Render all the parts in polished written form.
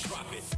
Drop it.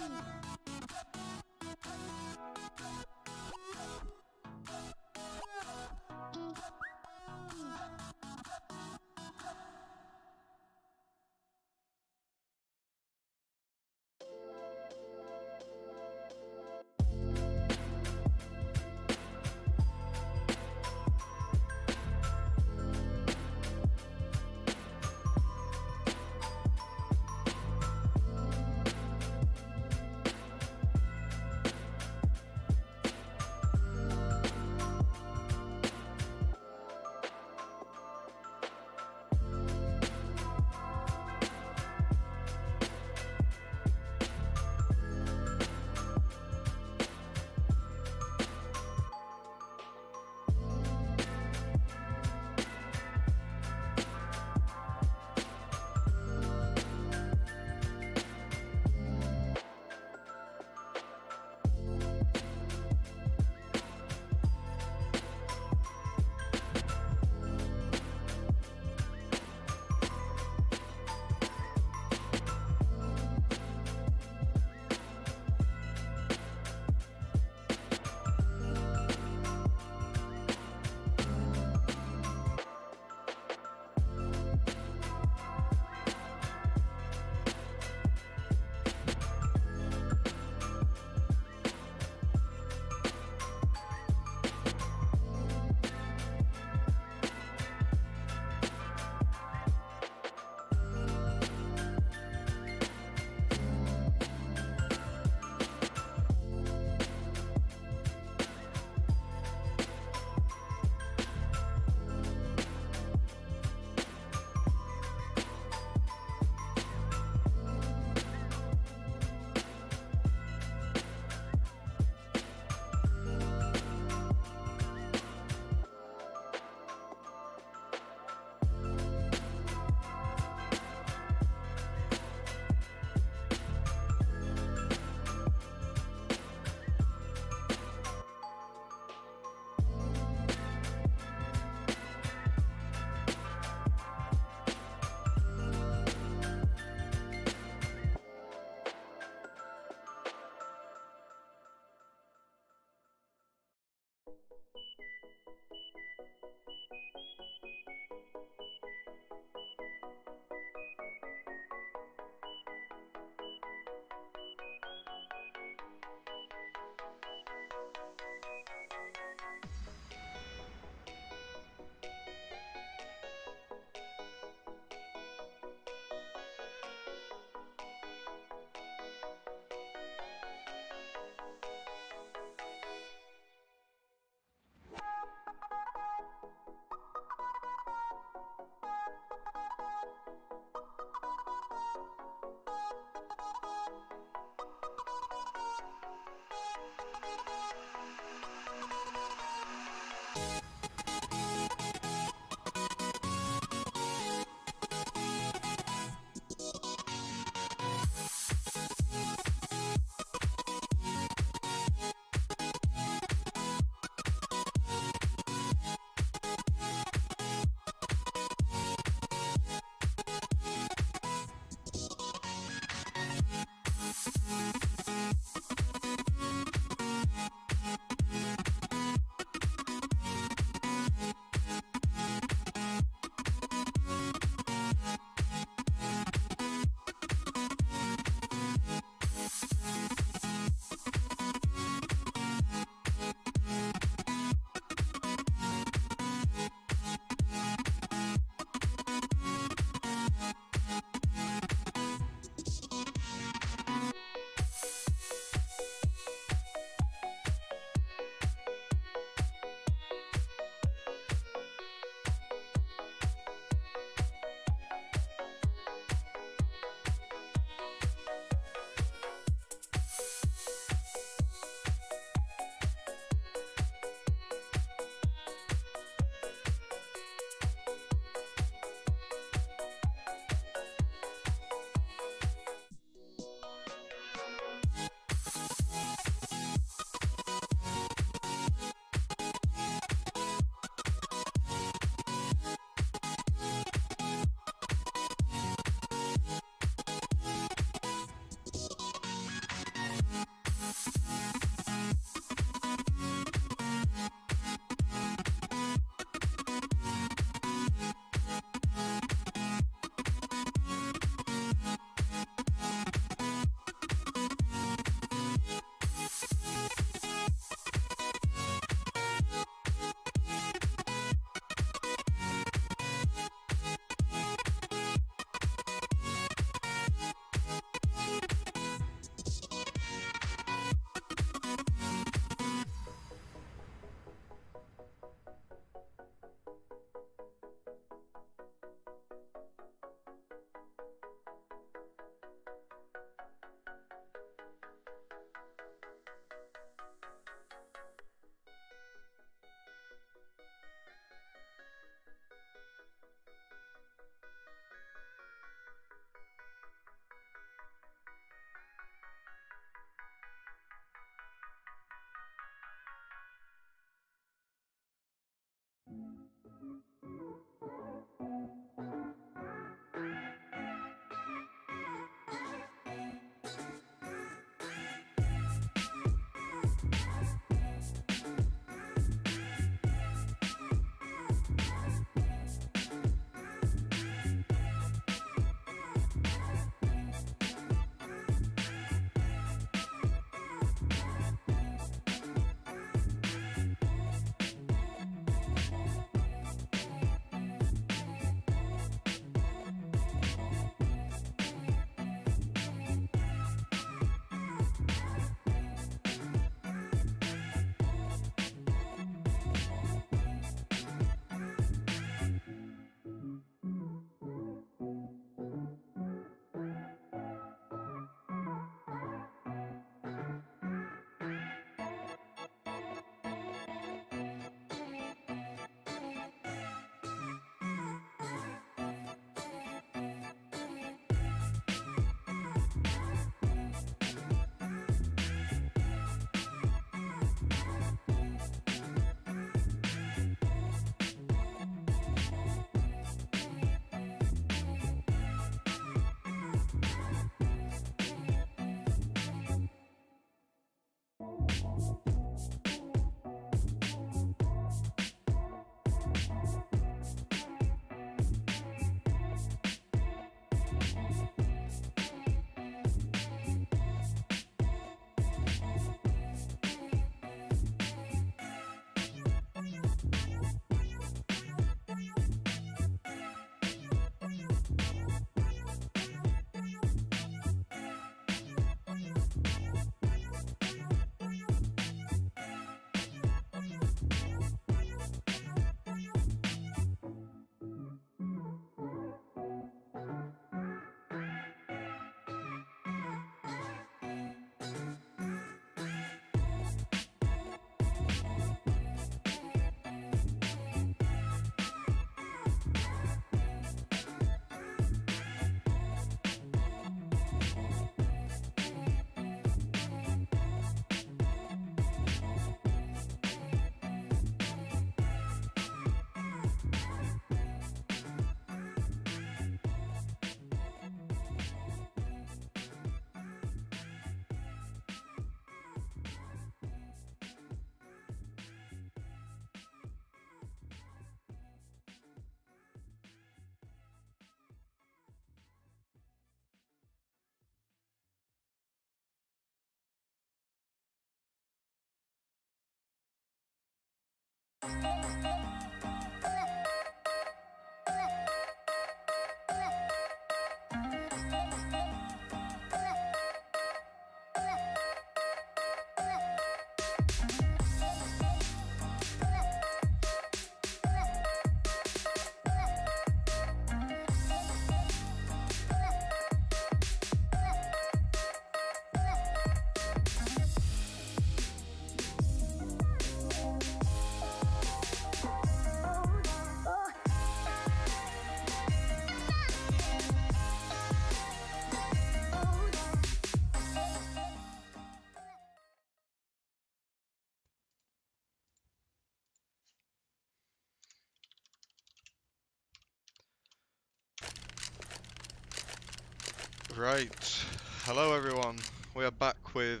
Right, hello everyone, we are back with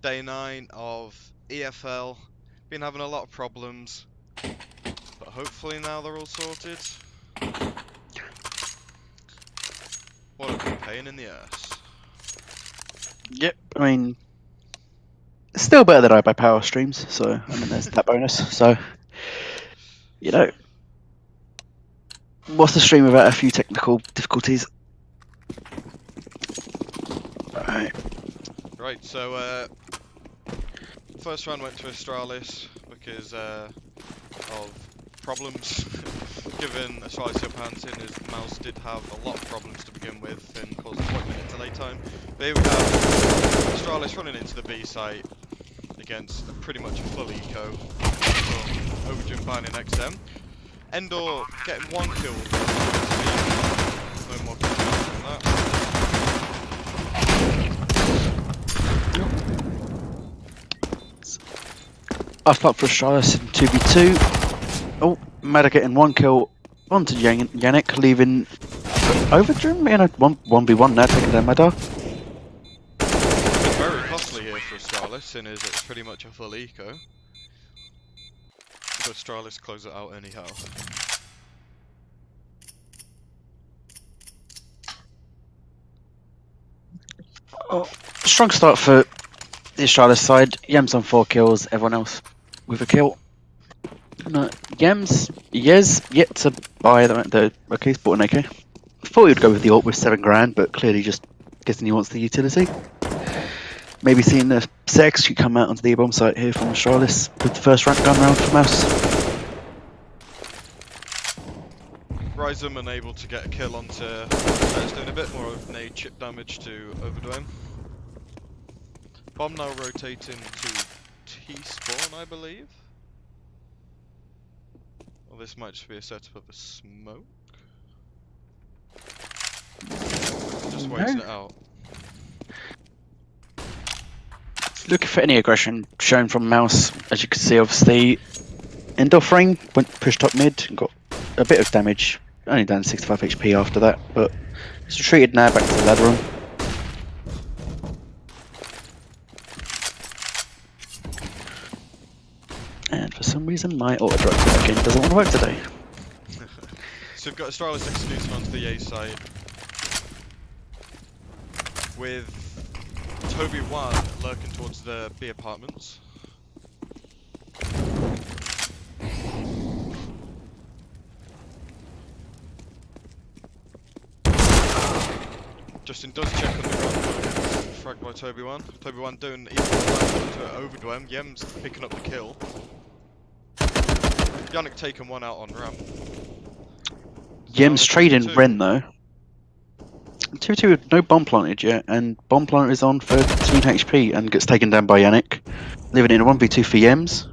day 9 of EFL. Been having a lot of problems, but hopefully now they're all sorted. What a pain in the ass. Yep, I mean, it's still better than I buy power streams, so I mean there's that bonus. So, you know, what's the stream without a few technical difficulties? Right, so first round went to Astralis because of problems. Given Astralis up hands in, his mouse did have a lot of problems to begin with and caused a 20-minute delay time. But here we have Astralis running into the B site against pretty much a full eco. Overdrew binding XM. Endor getting one kill. No more kills than that. I've popped for Astralis in 2v2. Oh, Meta getting one kill onto Yannick, leaving Overdream in a 1v1 now, taking down Meta. It's very costly here for Astralis, seeing as it's pretty much a full eco. But Astralis close it out anyhow. Oh, strong start for the Astralis side. Yems on 4 kills, everyone else with a kill. No, Yems, Yez yet to buy the AK, he's bought an AK. Thought he would go with the ult with 7 grand, but clearly just guessing he wants the utility. Maybe seeing the Sex should come out onto the bomb site here from Astralis with the first rank gun round for Mouse. Rysum unable to get a kill onto that's doing a bit more of nade chip damage to Overdwayne. Bomb now rotating to T-spawn, I believe. Well, this might just be a setup of a smoke. Just waiting it out. Looking for any aggression shown from Mouse. As you can see, obviously, Endor frame went pushed up mid and got a bit of damage. Only down 65 HP after that, but he's retreated now back to the ladder room. And for some reason, my auto director again doesn't want to work today. So we've got Astralis executing onto the A site with Toby 1 lurking towards the B apartments. Justin does check on the ground, fragged by Toby 1. Toby 1 doing even to Overdwem. Yem's picking up the kill. Yannick taking one out on ramp. Yem's trading Ren though. 2-2 with no bomb planted yet, and bomb planted is on for 13 HP and gets taken down by Yannick, leaving it in a 1v2 for Yems.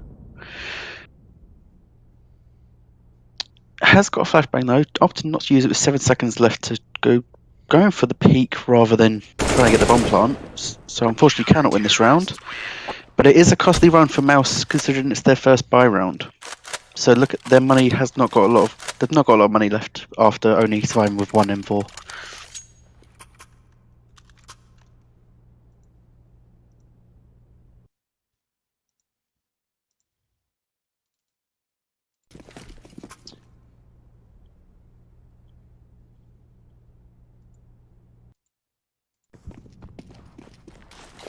Has got a flashbang though, opted not to use it with 7 seconds left to going for the peak rather than trying to get the bomb plant. So unfortunately cannot win this round. But it is a costly round for Mouse considering it's their first buy round. So look at their money has not got a lot of they've not got a lot of money left after only surviving with 1 M4.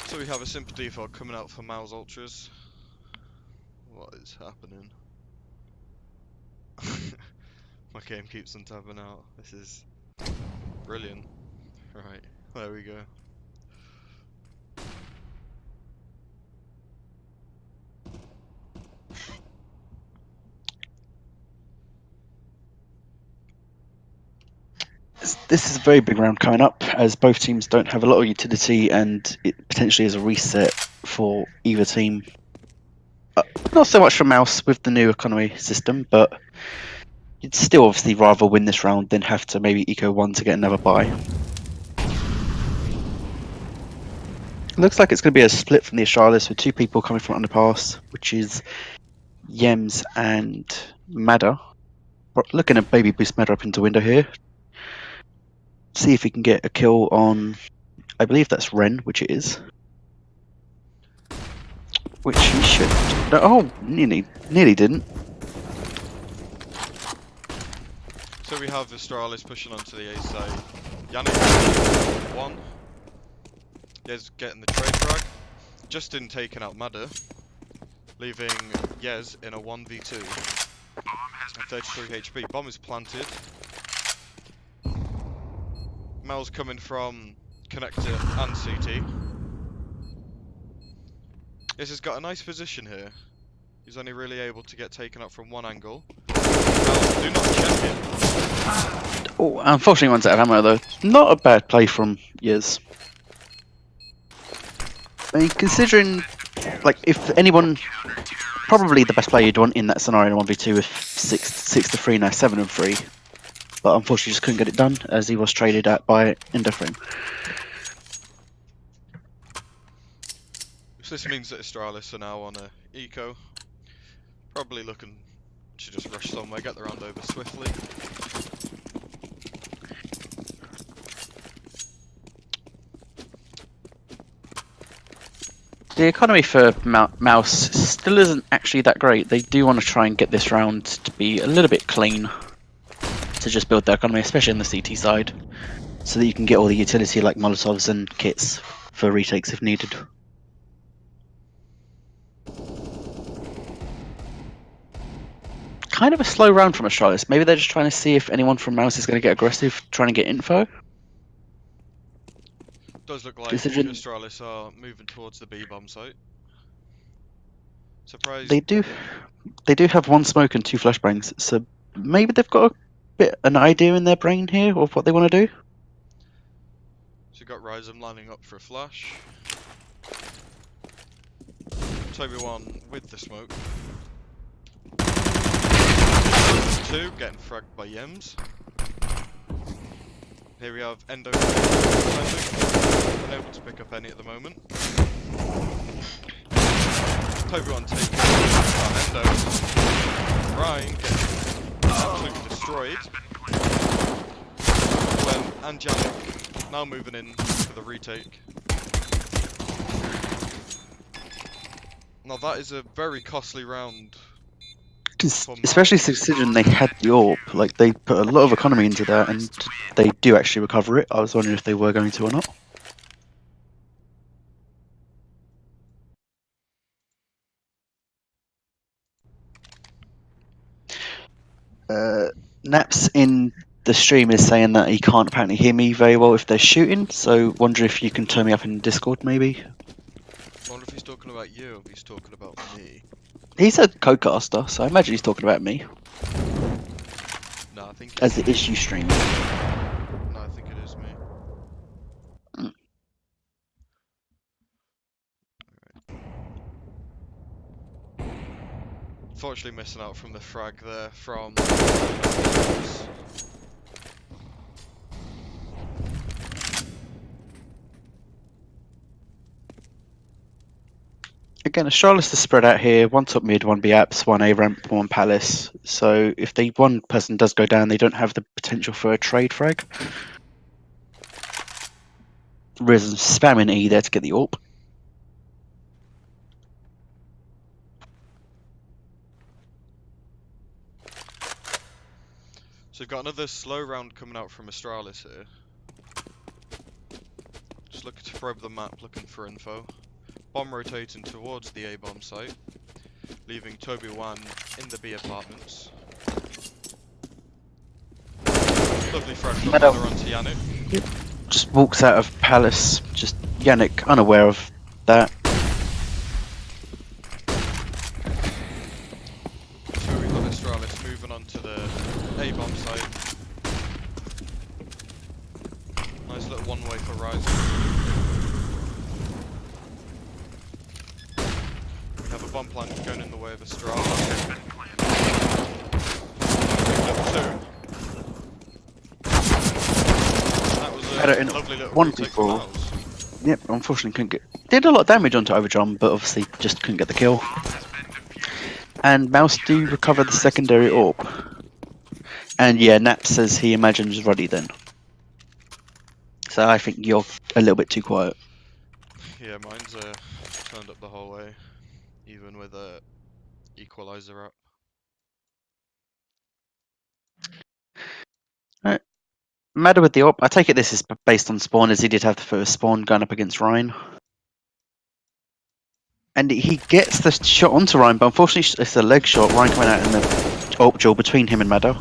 So we have a simple default coming out for Mouse Ultras. What is happening? My game keeps on tabbing out. This is brilliant. Right, there we go. This is a very big round coming up, as both teams don't have a lot of utility, and it potentially is a reset for either team. Not so much for Mouse with the new economy system, but you'd still obviously rather win this round than have to maybe eco one to get another buy. Looks like it's going to be a split from the Astralis with two people coming from underpass, which is Yems and Madder. Looking to maybe boost Madder up into window here. See if he can get a kill on, I believe that's Ren, which it is. Which he should. No, oh, nearly didn't. So we have Astralis pushing onto the A side. Yannick one. Yez getting the trade frag. Justin taking out Madder, leaving Yez in a 1v2. 33 HP. Bomb is planted. Mel's coming from connector and CT. Yez has got a nice position here. He's only really able to get taken up from one angle. Mel, do not check him. Oh, unfortunately, one's out of ammo though. Not a bad play from Yez. I mean, considering, like, if anyone, probably the best player you'd want in that scenario in 1v2 with 6 to 3, now 7 and 3. But unfortunately just couldn't get it done, as he was traded at by Endoframe. So this means that Astralis are now on a eco. Probably looking to just rush somewhere, get the round over swiftly. The economy for Mouse still isn't actually that great. They do want to try and get this round to be a little bit clean, to just build their economy, especially on the CT side, so that you can get all the utility like Molotovs and kits for retakes if needed. Kind of a slow round from Astralis. Maybe they're just trying to see if anyone from Mouse is going to get aggressive, trying to get info. Does look like Decision. Astralis are moving towards the B bomb site. Surprised. They do have one smoke and 2 flashbangs, so maybe they've got an idea in their brain here of what they want to do. So you got Rhizome lining up for a flash. Toby one with the smoke. 2 getting fragged by Yems. Here we have Endo unable to pick up any at the moment. Toby one taking Endo. Ryan getting absolutely destroyed. And Janik now moving in for the retake. Now that is a very costly round. Especially considering they had the AWP, like they put a lot of economy into that, and they do actually recover it. I was wondering if they were going to or not. Naps in the stream is saying that he can't apparently hear me very well if they're shooting, so wonder if you can turn me up in Discord maybe. I wonder if he's talking about you or if he's talking about me. He's a co-caster, so I imagine he's talking about me. No, I think As the issue stream. No, I think it is me. Alright. Unfortunately missing out from the frag there from Again, Astralis is spread out here. 1 top mid, 1 B apps, 1 A ramp, 1 palace. So if one person does go down, they don't have the potential for a trade frag. Riz spamming E there to get the AWP. So we've got another slow round coming out from Astralis here. Just looking to probe the map, looking for info. Bomb rotating towards the A bomb site, leaving Toby Wan in the B apartments. Lovely frag from Meadow. Mother onto Yannick. Just walks out of Palace. Just Yannick unaware of that. So we've got Astralis moving on to the A-bomb site. Nice little one-way for Ryzen. We have a bomb plant going in the way of Astralis. Level 2. That was a lovely little one retake before. from Miles. Yep, unfortunately couldn't get. Did a lot of damage onto Overdrum, but obviously just couldn't get the kill. And Mouse do recover the secondary orb. And yeah, Nap says he imagines Ruddy then. So I think you're a little bit too quiet. Yeah, mine's turned up the whole way, even with a equalizer up. Matter with the orb. I take it this is based on spawn, as he did have the first spawn going up against Ryan. And he gets the shot onto Ryan, but unfortunately it's a leg shot. Ryan coming out in the orb duel between him and Maddo.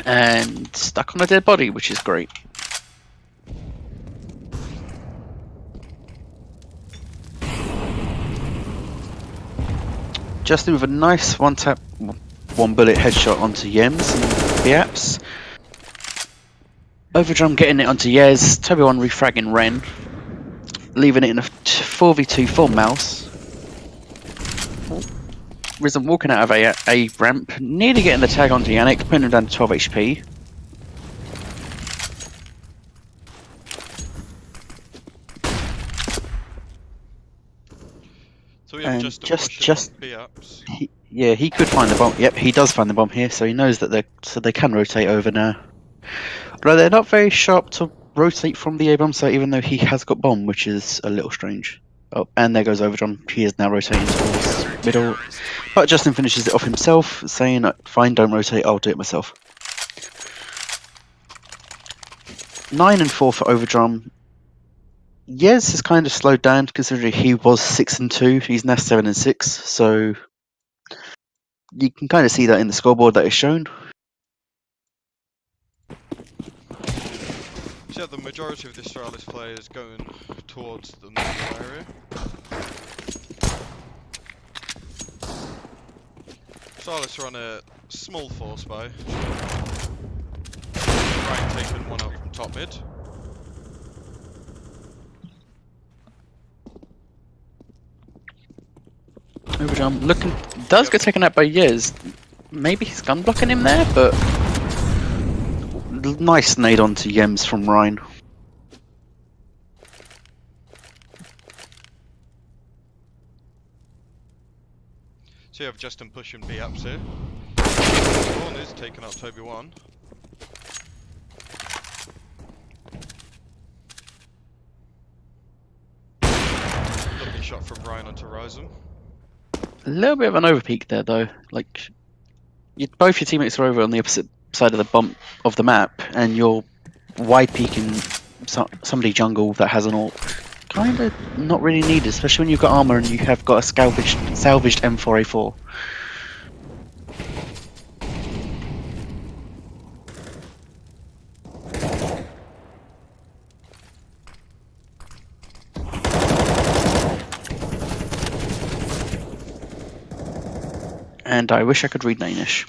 And stuck on a dead body, which is great. Justin with a nice one tap, one bullet headshot onto Yems and Biaps. Overdrum getting it onto Yez. Toby1 refragging Ren. Leaving it in a 4v2 for Mouse. Risen walking out of a ramp. Nearly getting the tag onto Yannick, putting him down to 12 HP. So we have And just B-ups. Yeah, he could find the bomb. Yep, he does find the bomb here, so he knows that they can rotate over now. Although they're not very sharp to rotate from the A-bomb site, even though he has got bomb, which is a little strange. Oh, and there goes Overdrum. He is now rotating towards middle. But Justin finishes it off himself, saying, "Fine, don't rotate, I'll do it myself." 9 and 4 for Overdrum. Yes, has kind of slowed down considering he was 6 and 2. He's now 7 and 6, so you can kind of see that in the scoreboard that is shown. So yeah, the majority of the Astralis players going towards the middle area. Astralis are on a small force buy. Ryan taking one out from top mid. Overdrum looking does get taken out by Yez. Maybe he's gun blocking him there, but nice nade onto Yems from Ryan. So you have Justin pushing B-ups here. Spawn is taking out Toby1. Lovely shot from Ryan onto Ryzen. A little bit of an overpeak there, though. Like, both your teammates are over on the opposite side of the bump of the map, and you're wide peeking somebody jungle that has an ult. Kind of not really needed, especially when you've got armor and you have got a salvaged M4A4. And I wish I could read Danish.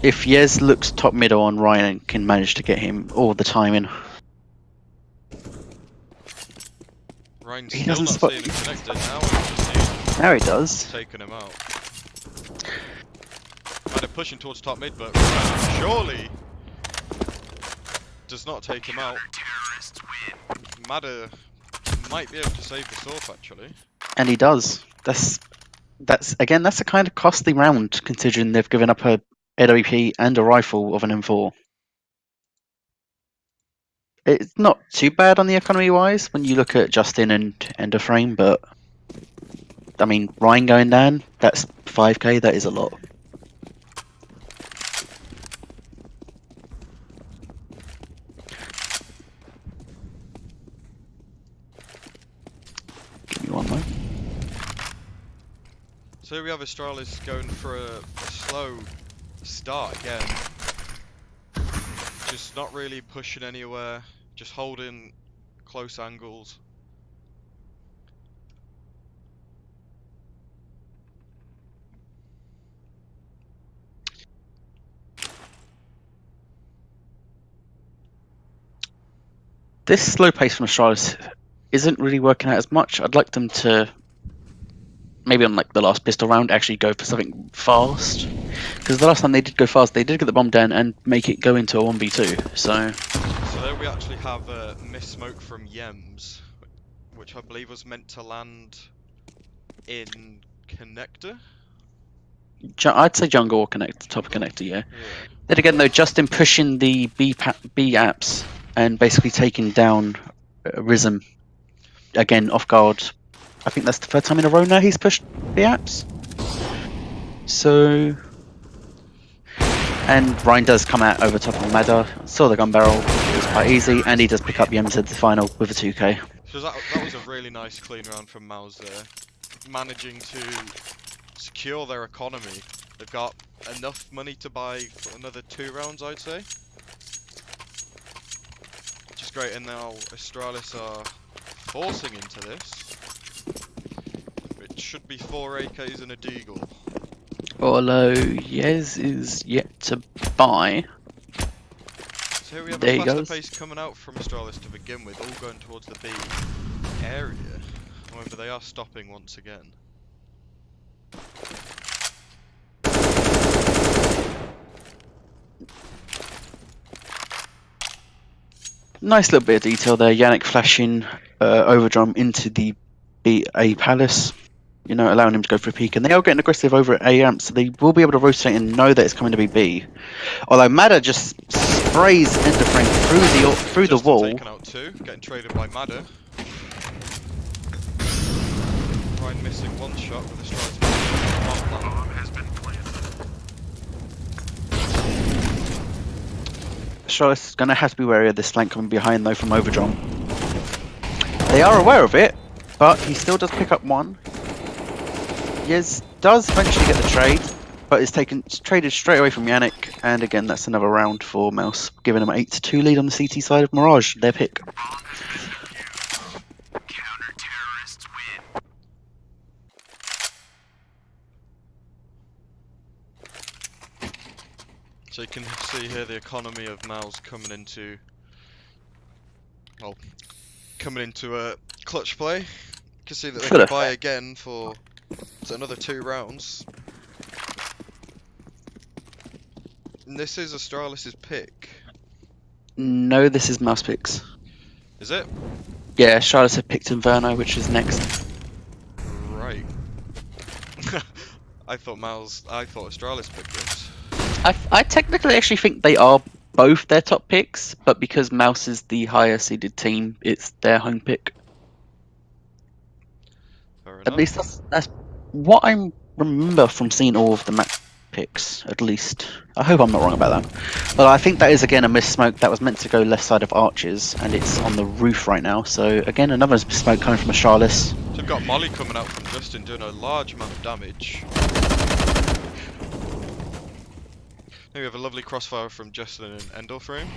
If Yez looks top middle on Ryan, can manage to get him all the time in. Ryan's He still doesn't not spot- seeing him connected now. Now he does. Taking him out. Kind of pushing towards top mid, but Ryan surely does not take him out. Madder might be able to save this off actually. And he does. That's a kind of costly round considering they've given up a AWP and a rifle of an M4. It's not too bad on the economy wise when you look at Justin and Enderframe, but I mean Ryan going down, that's 5k, that is a lot. So here we have Astralis going for a slow start again. Just not really pushing anywhere, just holding close angles. This slow pace from Astralis isn't really working out as much. I'd like them to, maybe on like the last pistol round, actually go for something fast. Because the last time they did go fast, they did get the bomb down and make it go into a 1v2. So there we actually have a miss smoke from Yems, which I believe was meant to land in connector. I'd say jungle or connect, top connector, yeah. Then again, though, Justin pushing the B apps and basically taking down Rhythm again off guard. I think that's the third time in a row now he's pushed B apps. So, and Ryan does come out over top of Madder. Saw the gun barrel. It was quite easy, and he does pick up Yems at the final with a 2k. So that was a really nice clean round from Mouse there, managing to secure their economy. They've got enough money to buy for another 2 rounds, I'd say. Which is great, and now Astralis are forcing into this. It should be 4 AKs and a Deagle. Although Yez is yet to buy. So here we have There a he faster goes. pace coming out from Astralis to begin with, all going towards the B area. However, they are stopping once again. Nice little bit of detail there. Yannick flashing Overdrum into the A Palace, you know, allowing him to go for a peek. And they are getting aggressive over at A amp, so they will be able to rotate and know that it's coming to be B. Although Madder just sprays Enderframe through the wall. Taken out 2, getting traded by Madder. Ryan missing 1 shot with a strike. Charlotte's going to have to be wary of this flank coming behind, though, from Overdrum. They are aware of it, but he still does pick up 1. Yez does eventually get the trade, but it's traded straight away from Yannick, and again, that's another round for Mouse, giving them an 8-2 lead on the CT side of Mirage, their pick. So you can see here the economy of Mouse coming into a clutch play. You can see that they can buy again for another 2 rounds. And this is Astralis' pick. No, this is Mouse picks. Is it? Yeah, Charlotte have picked Inferno, which is next. Right. I thought Astralis picked this. I technically actually think they are both their top picks, but because Mouse is the higher seeded team, it's their home pick. Fair enough. At least that's what I remember from seeing all of the map picks, at least. I hope I'm not wrong about that. But I think that is again a miss smoke that was meant to go left side of Arches, and it's on the roof right now. So again, another smoke coming from Astralis. So we've got Molly coming out from Justin doing a large amount of damage. Here we have a lovely crossfire from Justin and Enderframe.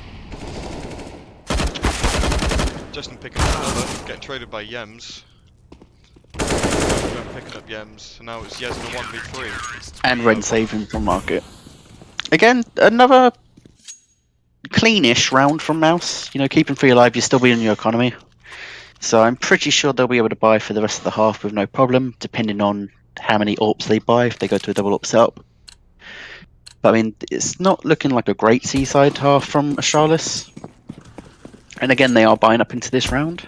Justin picking up another, getting traded by Yems. Picking up Yems, and now it's Yez in a 1v3. And Ren saving from market. Again, another cleanish round from Mouse. You know, keeping 3 alive, you're still being your economy. So I'm pretty sure they'll be able to buy for the rest of the half with no problem, depending on how many AWPs they buy if they go to a double AWP setup. But I mean, it's not looking like a great seaside half from Astralis. And again, they are buying up into this round.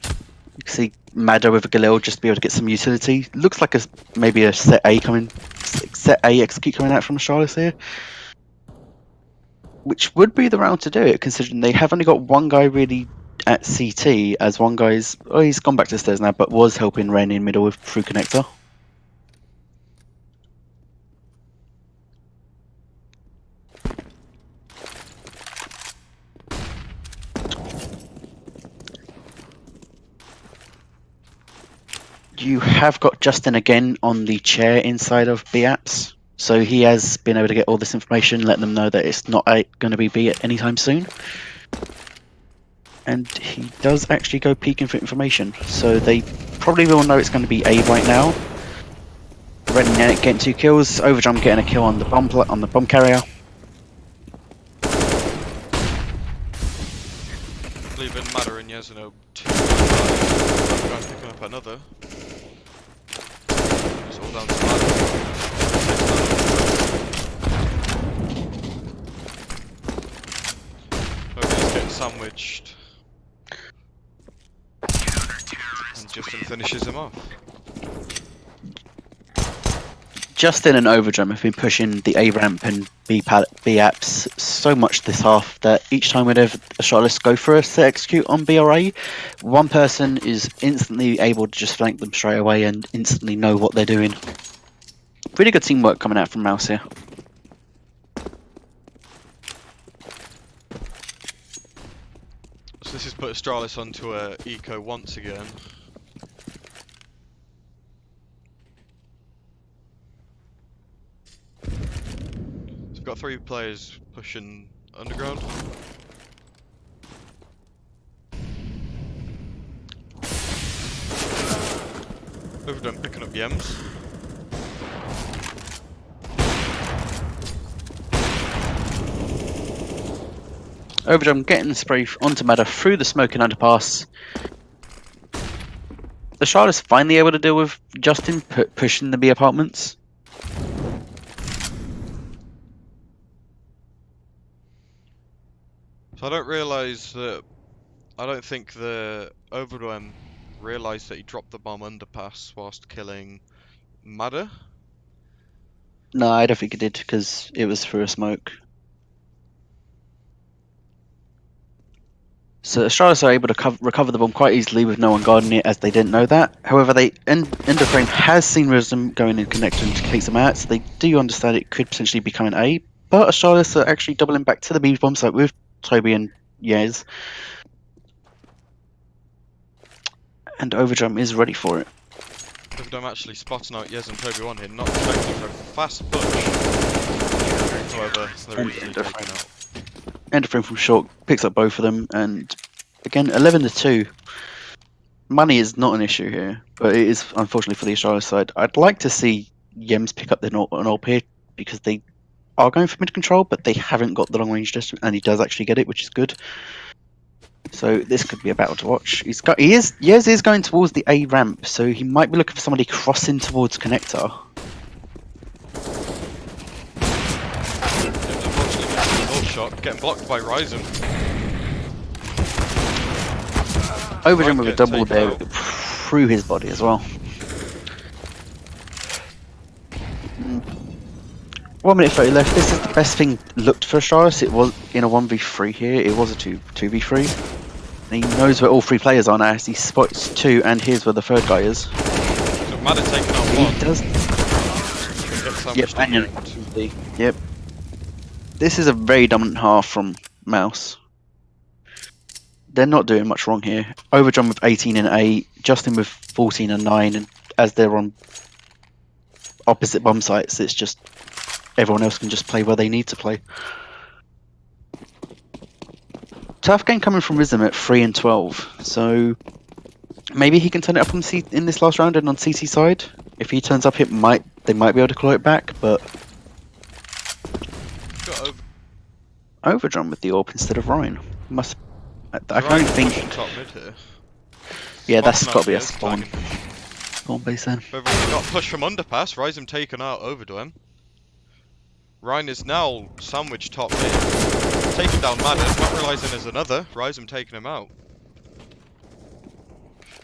You can see Madder with a Galil just to be able to get some utility. Looks like maybe a set A execute coming out from Astralis here. Which would be the round to do it, considering they have only got 1 guy really at CT, as 1 guy's, oh, he's gone back to the stairs now, but was helping Ren in middle with through connector. You have got Justin again on the chair inside of B apps. So he has been able to get all this information, let them know that it's not going to be B at any time soon. And he does actually go peeking for information. So they probably will know it's going to be A right now. Red and Yannick getting 2 kills. Overdrum getting a kill on the bomb carrier. Leaving Matter and Yezino 2. I'm picking up another. It's all down to Matter. He's getting sandwiched. And Justin finishes him off. Justin and Overdrum have been pushing the A ramp and B apps so much this half that each time whenever a shotlists go for a set execute on B or A, one person is instantly able to just flank them straight away and instantly know what they're doing. Really good teamwork coming out from Mouse here. So this has put Astralis onto a eco once again. So we've got 3 players pushing underground. Overdone picking up Yems. Overdrum getting the spray onto Matter through the smoking underpass. The Charlotte's finally able to deal with Justin pushing the B apartments. So I don't think the Overdome realised that he dropped the bomb underpass whilst killing Matter. No, I don't think it did because it was through a smoke. So Astralis are able to recover the bomb quite easily with no one guarding it, as they didn't know that. However, Enderframe has seen Wisdom going in connection to take them out, so they do understand it could potentially become an A. But Astralis are actually doubling back to the B bomb site with Toby and Yez. And Overdrum is ready for it. Overdome actually spotting out Yez and Toby 1 here, not expecting for a fast push. However, they're easily taken out. Enderframe from short picks up both of them, and again 11-2. Money is not an issue here, but it is unfortunately for the Astralis side. I'd like to see Yems pick up an AWP here because they are going for mid control, but they haven't got the long range distance, and he does actually get it, which is good. So this could be a battle to watch. Yez is going towards the A ramp, so he might be looking for somebody crossing towards connector. Shot, getting blocked by Ryzen. Overdrum with a double there through his body as well. 1 minute 30 left. This is the best thing looked for Astralis. It was in a 1v3 here. It was a 2v3. And he knows where all 3 players are now. He spots 2, and here's where the 3rd guy is. So Matter taking out 1. He does. Yep, yep. This is a very dominant half from Mouse. They're not doing much wrong here. Overdrum with 18 and 8, Justin with 14 and 9, and as they're on opposite bomb sites, it's just everyone else can just play where they need to play. Tough game coming from Rizm at 3 and 12, so maybe he can turn it up on in this last round and on CT side. If he turns up, they might be able to claw it back, but Overdrum with the AWP instead of Ryan. I don't think. Top mid here. Yeah, that's got to be a spawn base then. They've already got push from underpass. Ryzen taken out Overdome. Ryan is now sandwiched top mid. Taking down Matter, not realising there's another. Ryzen taking him out.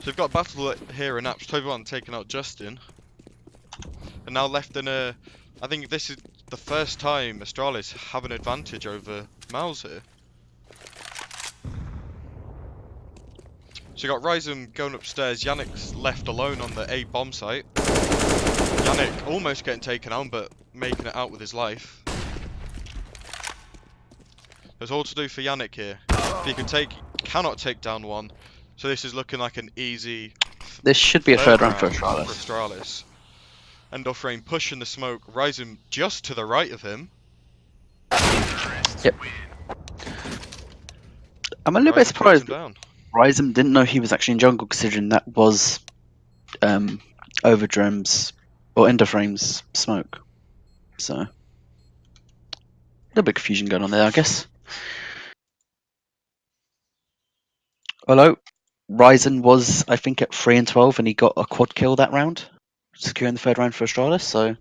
So we've got battle here in apps. Toby1 taking out Justin. And now left in a... I think this is the first time Astralis have an advantage over Mouse here. So you got Ryzen going upstairs, Yannick's left alone on the A bomb site. Yannick almost getting taken out, but making it out with his life. There's all to do for Yannick here. If he cannot take down 1, so this is looking like an easy This should be a third round for Astralis. Astralis. Endor Frame pushing the smoke, rising just to the right of him. Yep. I'm a little bit surprised Down. Ryzen didn't know he was actually in jungle, considering that was Overdrum's or Endoframe's smoke. So, a little bit of confusion going on there, I guess. Although, Ryzen was, I think, at 3 and 12, and he got a quad kill that round, securing the third round for Astralis, so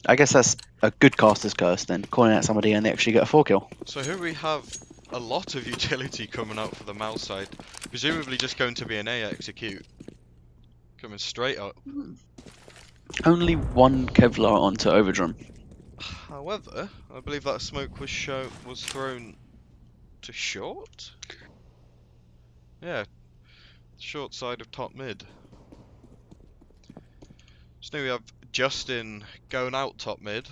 I guess that's a good caster's curse then, calling out somebody and they actually get a 4 kill. So here we have a lot of utility coming out for the mouse side, presumably just going to be an A execute. Coming straight up. Only one Kevlar onto Overdrum. However, I believe that smoke was thrown to short? Yeah, short side of top mid. So now we have Justin going out top mid.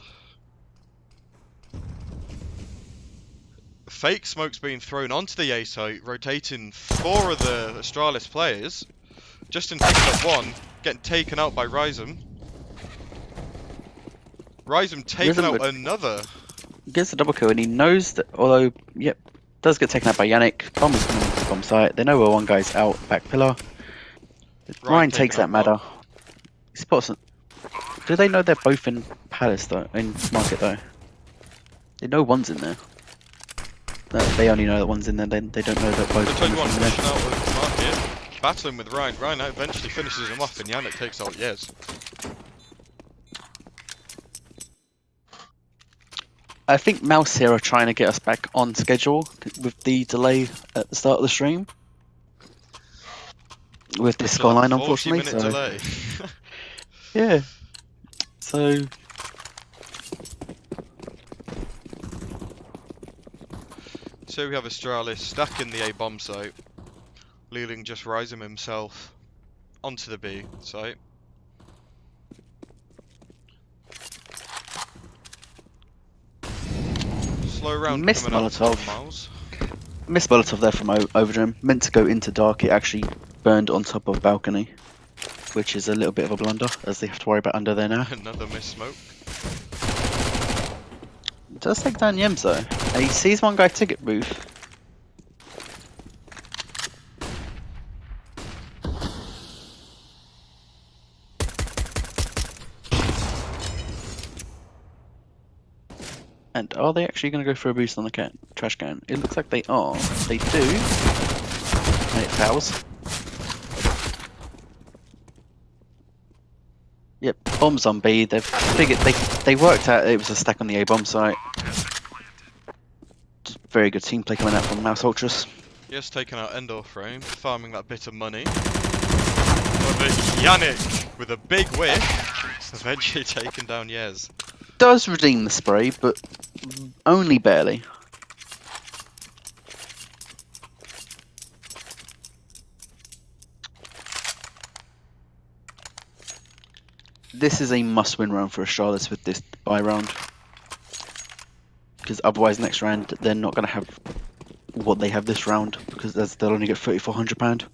Fake smoke's being thrown onto the A site, rotating 4 of the Astralis players. Justin picking up 1, getting taken out by Rysum. Rysum taking out another. He gets the double kill and he knows that, although, yep, does get taken out by Yannick. Bomb is coming into the bomb site. They know where one guy's out, back pillar. Ryan takes that matter. He spots it. Do they know they're both in Palace though? In Market though? They know one's in there. No, they only know that one's in there, then they don't know that both The are in 21 there. pushing out of Market, battling with Ryan. Ryan eventually finishes him off and Yannick takes out Yes. I think Mouse here are trying to get us back on schedule with the delay at the start of the stream. With this scoreline, unfortunately. 40-minute delay. Yeah. So. So we have Astralis stacking the A bomb site, leaving just Rysum himself onto the B site. Slow round Missed coming out Molotov. from Miles. Missed Molotov there from Overdrum. Meant to go into dark, it actually burned on top of balcony. Which is a little bit of a blunder, as they have to worry about under there now. Another missed smoke. Does take down Yems though. And he sees one guy ticket booth. And are they actually going to go for a boost on the trash can? It looks like they are. They do. And it fouls. Yep, bombs on B. They've figured they worked out it was a stack on the A bomb site. Just very good team play coming out from Mouse Ultras. Yes, taking out Endor Frame, farming that bit of money. But Yannick with a big whiff, eventually taking down Yez. Does redeem the spray, but only barely. This is a must-win round for Astralis with this buy round. Because otherwise next round they're not going to have what they have this round, because they'll only get £3,400.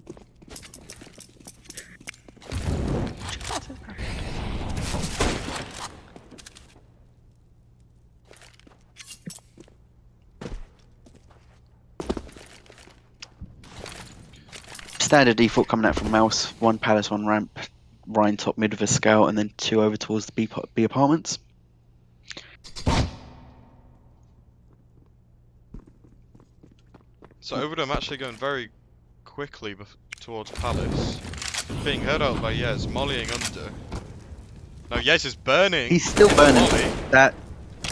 Standard default coming out from Mouse, 1 Palace, 1 ramp, Ryan top mid with a scout, and then 2 over towards the B apartments. So Overdome actually going very quickly towards Palace. Being heard out by Yez, mollying under. Now Yez is burning. He's still burning. Molly. That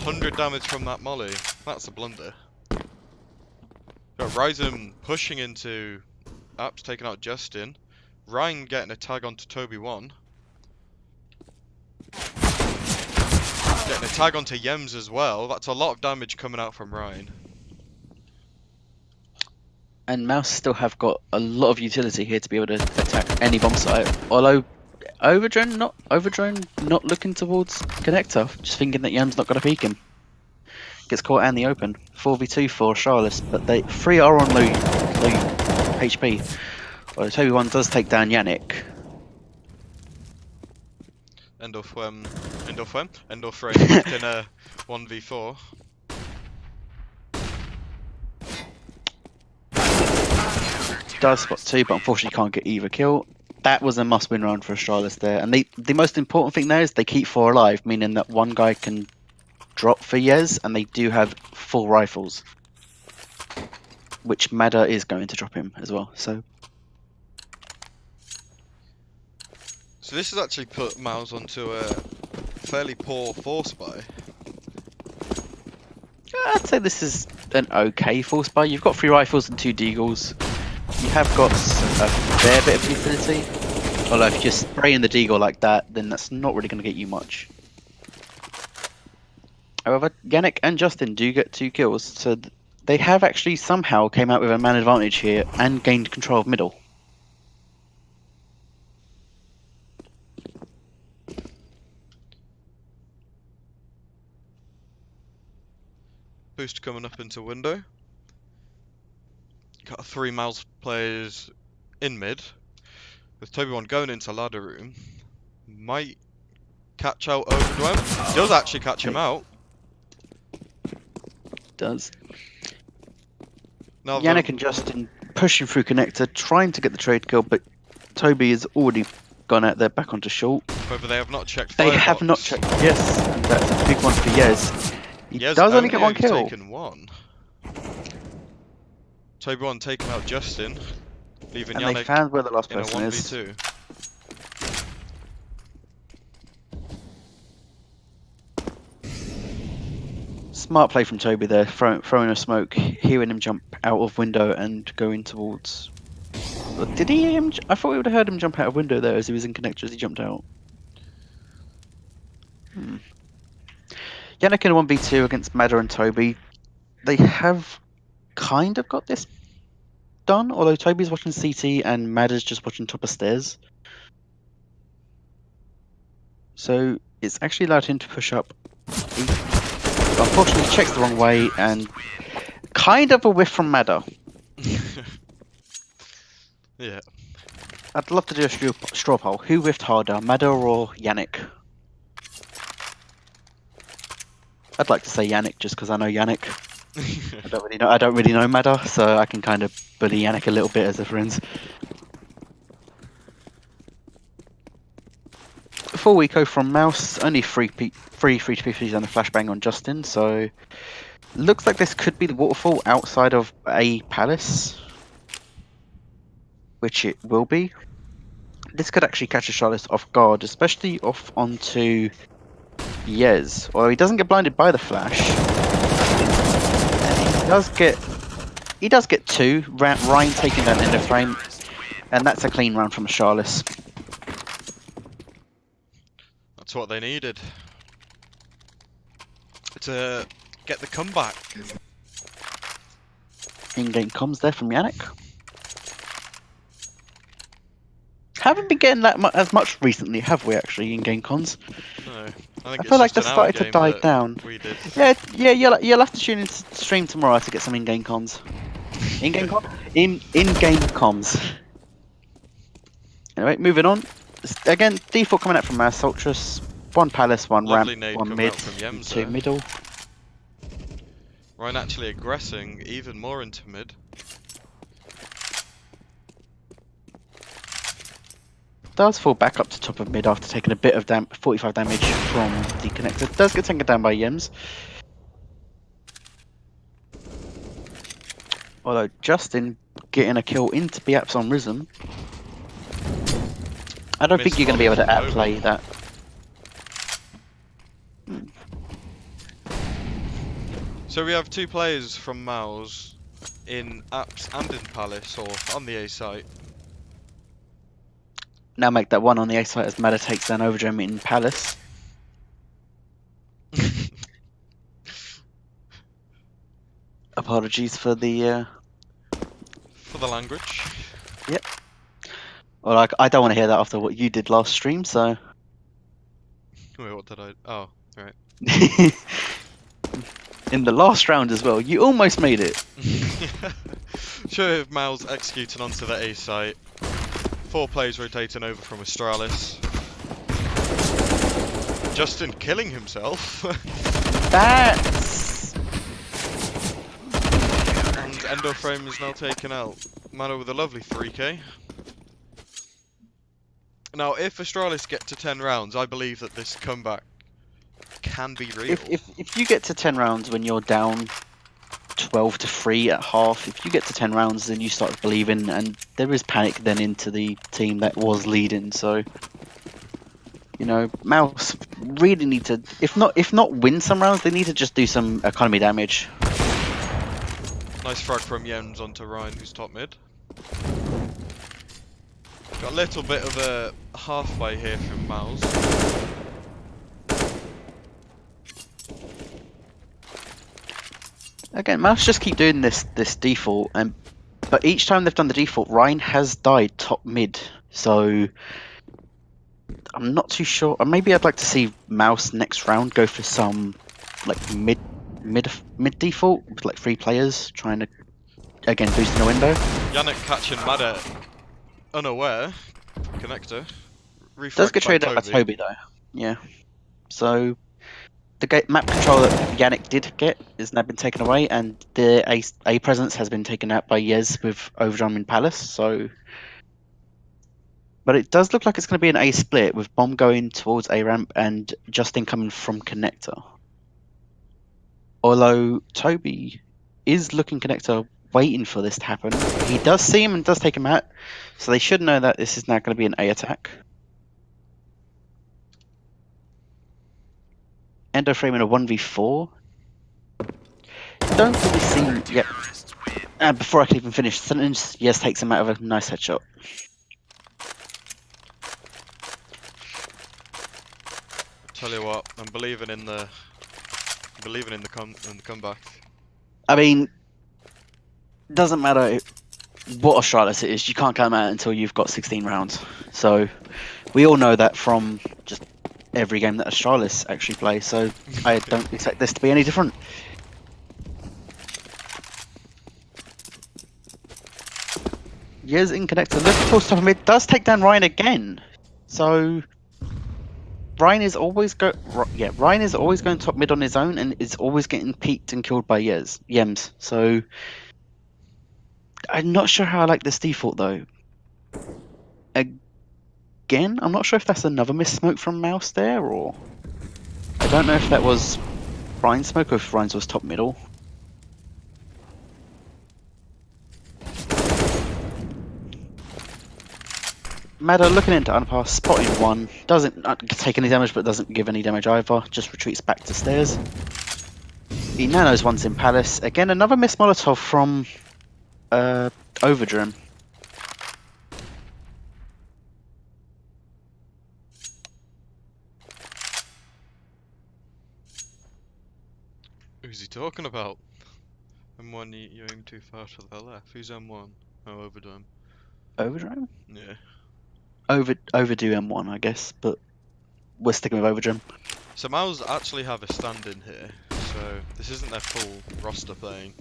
100 damage from that molly. That's a blunder. Got Rysum pushing into Apps, taking out Justin. Ryan getting a tag onto Toby 1. Getting a tag onto Yems as well. That's a lot of damage coming out from Ryan. and Mouse still have got a lot of utility here to be able to attack any bomb site. Although Overdrone not looking towards Connector, just thinking that Yam's not going to peek him. Gets caught out in the open. 4v2 for Charlotte, but they 3 are on low HP. Well, Toby 1 does take down Yannick. End of frame back in a 1v4. Does spot 2, but unfortunately can't get either kill. That was a must-win round for Astralis there. And the most important thing there is they keep 4 alive, meaning that one guy can drop for Yez, and they do have full rifles. Which Madder is going to drop him as well, so... So this has actually put Mouse onto a fairly poor force buy. I'd say this is an okay force buy. You've got 3 rifles and 2 deagles. You have got a fair bit of utility. Although if you're spraying the deagle like that, then that's not really going to get you much. However, Yannick and Justin do get 2 kills, so they have actually somehow came out with a man advantage here and gained control of middle. Boost coming up into window. Got 3 Mouse players in mid. With Toby 1 going into ladder room. Might catch out Overdwem. Does actually catch him out. Does. Now Yannick and Justin pushing through connector, trying to get the trade kill, but Toby has already gone out there back onto short. However, they have not checked They firebox. have not checked. Yes, and that's a big one for Yez. He Yez does only get 1 kill. Taken 1. Toby 1 taking out Justin, leaving And Yannick they found where the last in a person is. 1v2. Smart play from Toby there, throwing a smoke, hearing him jump out of window and going towards... Did he hear him? I thought we would have heard him jump out of window there as he was in connector as he jumped out. Yannick in a 1v2 against Madder and Toby. They have kind of got this done, although Toby's watching CT and Madder's just watching top of stairs. So it's actually allowed him to push up. He unfortunately checks the wrong way and kind of a whiff from Madder. Yeah. I'd love to do a straw poll. Who whiffed harder, Madder or Yannick? I'd like to say Yannick just because I know Yannick. I don't really know Madder, so I can kind of bully Yannick a little bit as a friend. Full eco from Mouse, only three free to PCs and a flashbang on Justin, so looks like this could be the waterfall outside of a palace, which it will be. This could actually catch Astralis off guard, especially off onto Yez. Although he doesn't get blinded by the flash, and he does get 2. Ryan taking that end of frame, and that's a clean round from Astralis. That's what they needed to get the comeback. In-game comms there from Yannick. Haven't been getting that as much recently, have we? Actually, in-game cons. No, I feel like they've started to die down. We did. Yeah. You'll have to tune in to stream tomorrow to get some in-game cons. In-game in-game comms. Anyway, moving on. Again, default coming out from Mass Ultras. 1 palace, 1 Lovely ramp, nade 1 coming mid, out from Yems 2 there. middle. Ryan actually aggressing even more into mid. Does fall back up to top of mid after taking a bit of 45 damage from the connector. Does get taken down by Yems. Although Justin getting a kill into Biaps on Rhythm. I don't think you're going to be able to outplay that. So we have 2 players from Mouse in Apps and in Palace, or on the A site. Now make that 1 on the A site as Madder takes down Overdrome in Palace. Apologies for the... For the language. Yep. Well, I don't want to hear that after what you did last stream, so... Wait, what did I... Oh, right. In the last round as well, you almost made it. Sure, if Mal's executing onto the A site. 4 players rotating over from Astralis. Justin killing himself. That's... And Endoframe is now taken out. Mano with a lovely 3k. Now, if Astralis get to 10 rounds, I believe that this comeback can be real. If you get to 10 rounds when you're down 12-3 at half, if you get to 10 rounds, then you start believing, and there is panic then into the team that was leading. So, you know, Mouse really need to, if not win some rounds, they need to just do some economy damage. Nice frag from Jens onto Ryan, who's top mid. Got a little bit of a halfway here from Mouse. Again, Mouse just keep doing this default, but each time they've done the default, Ryan has died top mid. So I'm not too sure. Or maybe I'd like to see Mouse next round go for some like mid default with like 3 players trying to again boost in the window. Yannick catching Mada unaware. Connector. Does get traded out by Toby though. Yeah. So the map control that Yannick did get has now been taken away, and the A presence has been taken out by Yez with Overdrum in Palace. So, but it does look like it's going to be an A split with Bomb going towards A ramp and Justin coming from Connector. Although Toby is looking Connector, waiting for this to happen. He does see him and does take him out, so they should know that this is now going to be an A attack. Endoframe in a 1v4. Don't really see. Yep. Before I can even finish the sentence, Yes takes him out of a nice headshot. Tell you what, I'm believing in the comeback. I mean, doesn't matter what Astralis it is, you can't come out until you've got 16 rounds. So we all know that from just every game that Astralis actually play, so I don't expect this to be any different. Yes, in Connector, looking towards top of mid, does take down Ryan again. So Ryan is always going top mid on his own, and is always getting peeked and killed by Yems. So I'm not sure how I like this default though. Again, I'm not sure if that's another miss smoke from Mouse there, or I don't know if that was Ryan's smoke or if Ryan's was top middle. Madder looking into underpass, spotting one, doesn't take any damage but doesn't give any damage either, just retreats back to stairs. He nanos once in Palace. Again, another miss Molotov from Overdrim. Who's he talking about? M1, you aim too far to the left. Who's M1? Oh, Overdome. Overdrim? Yeah. Overdo M1, I guess, but we're sticking with Overdrim. So Mouse actually have a stand-in here, so this isn't their full roster playing.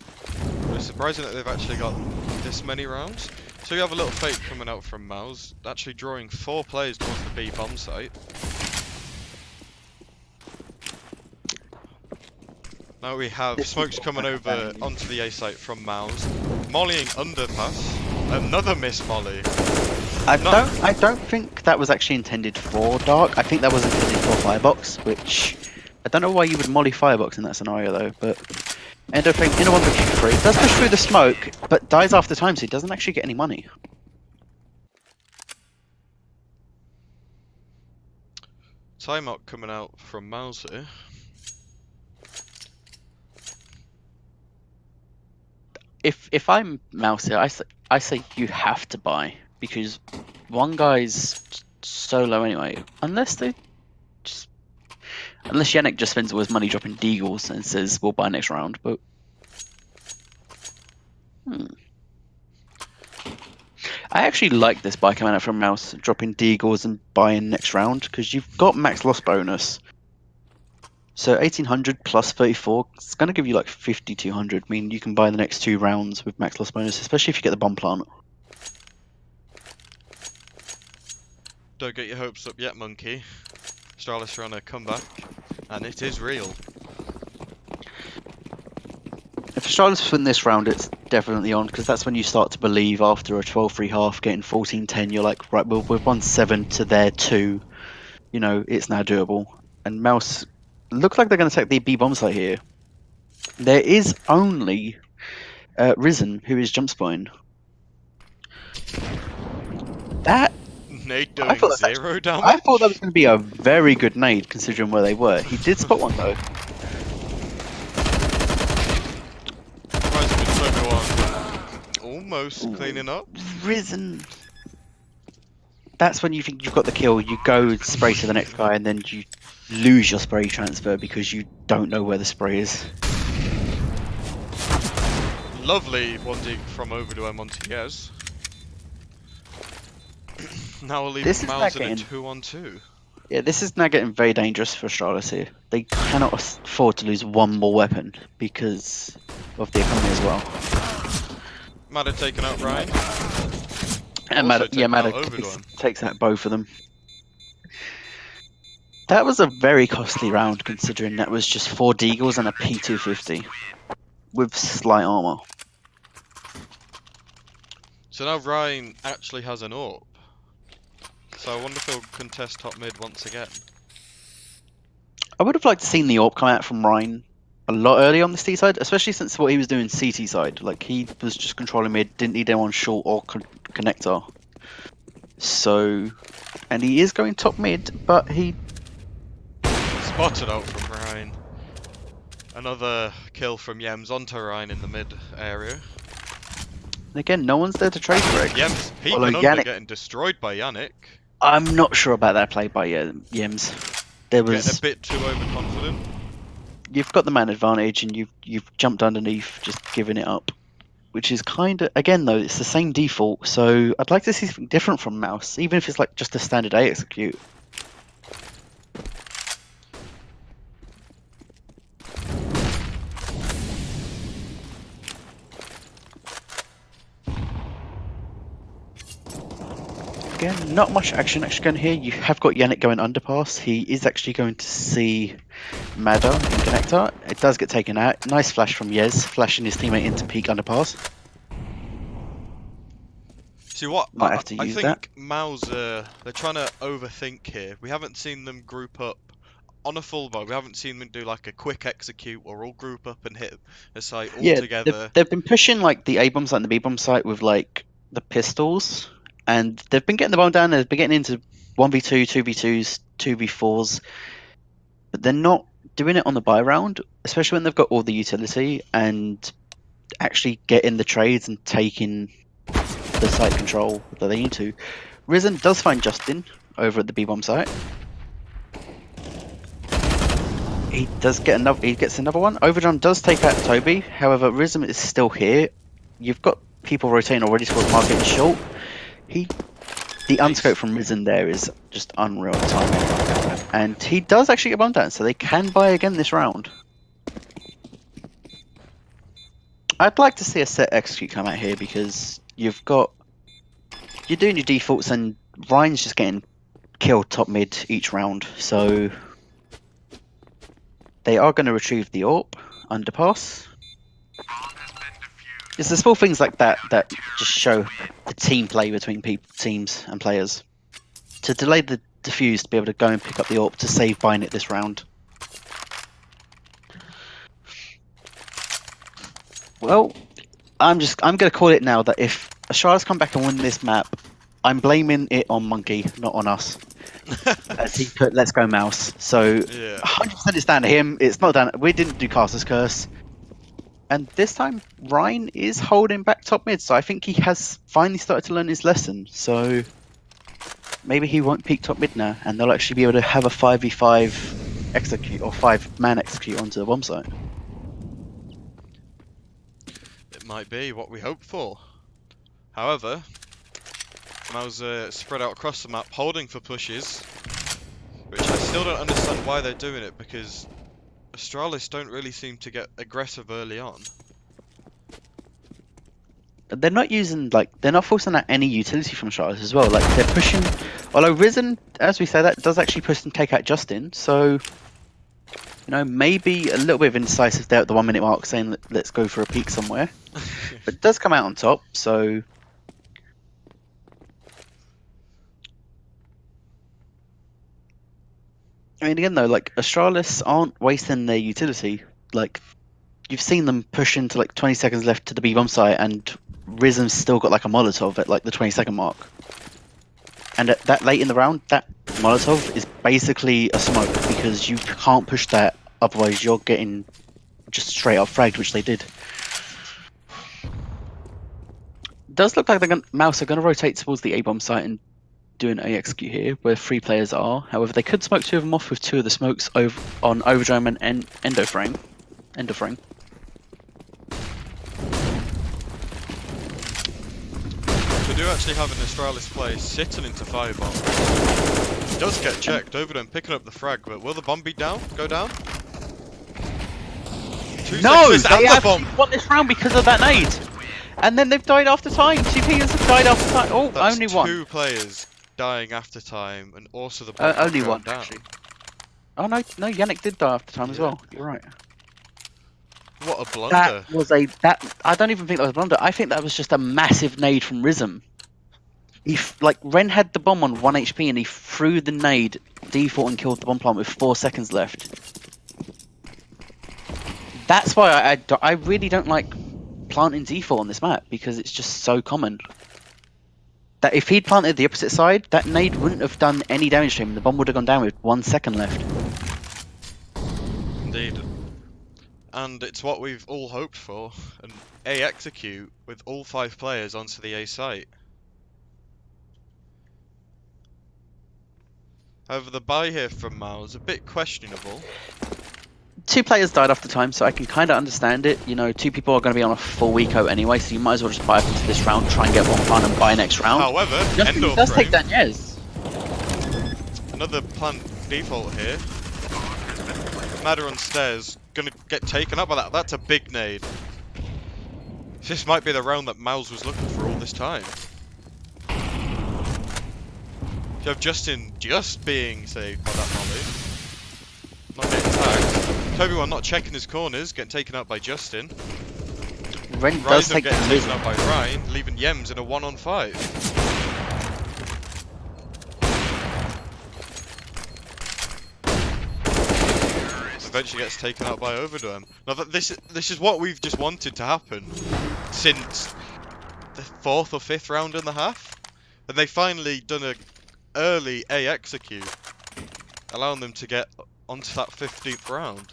But it's surprising that they've actually got this many rounds. So you have a little fake coming out from Mouse, actually drawing 4 players towards the B bomb site. Now we have smokes coming over onto the A site from Mouse, mollying underpass, another miss molly. I don't think that was actually intended for Dark. I think that was intended for Firebox, which I don't know why you would molly Firebox in that scenario though. But Endoframe in a 1v3 does push through the smoke, but dies after time, so he doesn't actually get any money. Timeout coming out from Mouse here. If I'm Mouse here, I say you have to buy, because one guy's so low anyway. Unless Yannick just spends all his money dropping deagles and says we'll buy next round, but I actually like this buy coming out from Mouse, dropping deagles and buying next round, because you've got max loss bonus. So 1800 plus 34, it's going to give you like 5200. I mean, you can buy the next 2 rounds with max loss bonus, especially if you get the bomb plant. Don't get your hopes up yet, Monkey. Astralis are on a comeback, and it is real. If Australia's win this round, it's definitely on, because that's when you start to believe after a 12-3 half, getting 14-10, you're like, right, well, we've won 7 to their 2. You know, it's now doable. And Mouse look like they're going to take the B bomb site here. There is only Risen, who is jump spine. That Nade I doing thought that's 0 damage. I thought that was going to be a very good nade considering where they were. He did spot one though. Surprised with Togo on. Almost Ooh. cleaning up. Risen. That's when you think you've got the kill. You go spray to the next guy, and then you lose your spray transfer because you don't know where the spray is. Lovely one dig from over to Montiez. Now we'll leave Miles in a 2-on-2. Yeah, this is now getting very dangerous for Astralis here. They cannot afford to lose one more weapon because of the economy as well. Mad had taken out Ryan. And Mad takes out both of them. That was a very costly round considering that was just 4 Deagles and a P250 with slight armor. So now Ryan actually has an AWP. So I wonder if he'll contest top mid once again. I would have liked to seen the AWP come out from Ryan a lot earlier on the C side, especially since what he was doing CT side. Like, he was just controlling mid, didn't need anyone short or connector. So, and he is going top mid, but he spotted out from Ryan. Another kill from Yems onto Ryan in the mid area. And again, no one's there to trade for it. Yems peeping under, getting destroyed by Yannick. I'm not sure about that play by Yems. There was getting a bit too overconfident. You've got the man advantage, and you've jumped underneath, just giving it up, which is kind of, again though, it's the same default. So I'd like to see something different from Mouse, even if it's like just a standard A execute. Again, not much action actually going here. You have got Yannick going underpass. He is actually going to see Madder in connector. It does get taken out. Nice flash from Yez, flashing his teammate into peak underpass. See what? Might have to use that. I think Mauser, they're trying to overthink here. We haven't seen them group up on a full buy. We haven't seen them do like a quick execute or all group up and hit a site all together. They've been pushing like the A bomb site and the B bomb site with like the pistols. And they've been getting the bomb down, they've been getting into 1v2, 2v2s, 2v4s, but they're not doing it on the buy round, especially when they've got all the utility and actually getting the trades and taking the site control that they need to. Risen does find Justin over at the B bomb site. He does get another. He gets another one. Overdrum does take out Toby. However, Risen is still here. You've got people rotating already towards market and short. The unscope from Risen there is just unreal timing. And he does actually get bombed down, so they can buy again this round. I'd like to see a set execute come out here because you're doing your defaults and Ryan's just getting killed top mid each round, so they are going to retrieve the AWP, underpass. It's the small things like that that just show the team play between teams and players. To delay the defuse to be able to go and pick up the AWP to save buying it this round. Well, I'm going to call it now that if Ashara's come back and win this map, I'm blaming it on Monkey, not on us. As he put "Let's go Mouse." So yeah. 100% it's down to him. It's not down. We didn't do Caster's Curse. And this time, Ryan is holding back top mid, so I think he has finally started to learn his lesson. So maybe he won't peak top mid now, and they'll actually be able to have a 5v5 execute, or 5-man execute onto the bomb site. It might be what we hope for. However, Mauser spread out across the map, holding for pushes, which I still don't understand why they're doing it, because Astralis don't really seem to get aggressive early on. They're not using, like, they're not forcing out any utility from Astralis as well. Like, they're pushing. Although Risen, as we say, that does actually push and take out Justin. So, maybe a little bit of indecisive there at the 1 minute mark, saying let's go for a peek somewhere. But it does come out on top. So. I mean, again though, like Astralis aren't wasting their utility. Like, you've seen them push into like 20 seconds left to the B bomb site, and Rhythm's still got like a Molotov at like the 20-second mark. And at that late in the round, that Molotov is basically a smoke because you can't push that, otherwise you're getting just straight up fragged, which they did. Does look like Mouse are going to rotate towards the A bomb site and do an A execute here, where 3 players are. However, they could smoke 2 of them off with 2 of the smokes on Overdome and Endoframe. We do actually have an Astralis player sitting into Firebomb. He does get checked, Overdome picking up the frag, but will the bomb be down? Go down? No! They actually won this round because of that nade! And then they've died after time! 2 players have died after time! Oh, that's only one. 2 players dying after time, and also the bomb only one, down. actually. Oh no, Yannick did die after time as well. You're right. What a blunder. That was I don't even think that was a blunder. I think that was just a massive nade from Rhythm. Ren had the bomb on 1 HP and he threw the nade, default, and killed the bomb plant with 4 seconds left. That's why I really don't like planting default on this map, because it's just so common. That if he'd planted the opposite side, that nade wouldn't have done any damage to him. The bomb would have gone down with 1 second left. Indeed. And it's what we've all hoped for, an A execute with all 5 players onto the A site. However, the buy here from Mao is a bit questionable. 2 players died after time, so I can kind of understand it. 2 people are going to be on a full eco anyway, so you might as well just buy up into this round, try and get 1 plan and buy next round. However, Justin does take that, yes. Another plant default here. Madder on stairs, gonna get taken up by that. That's a big nade. This might be the round that Mouse was looking for all this time. You have Justin just being saved by that molly. Not getting tagged. Toby1 not checking his corners, getting taken out by Justin. Ren does take getting taken out by Ryan, leaving Yems in a 1-on-5. Eventually gets taken out by Overdome. Now that this is what we've just wanted to happen since the 4th or 5th round and a half, and they finally done a early A execute, allowing them to get onto that 15th round.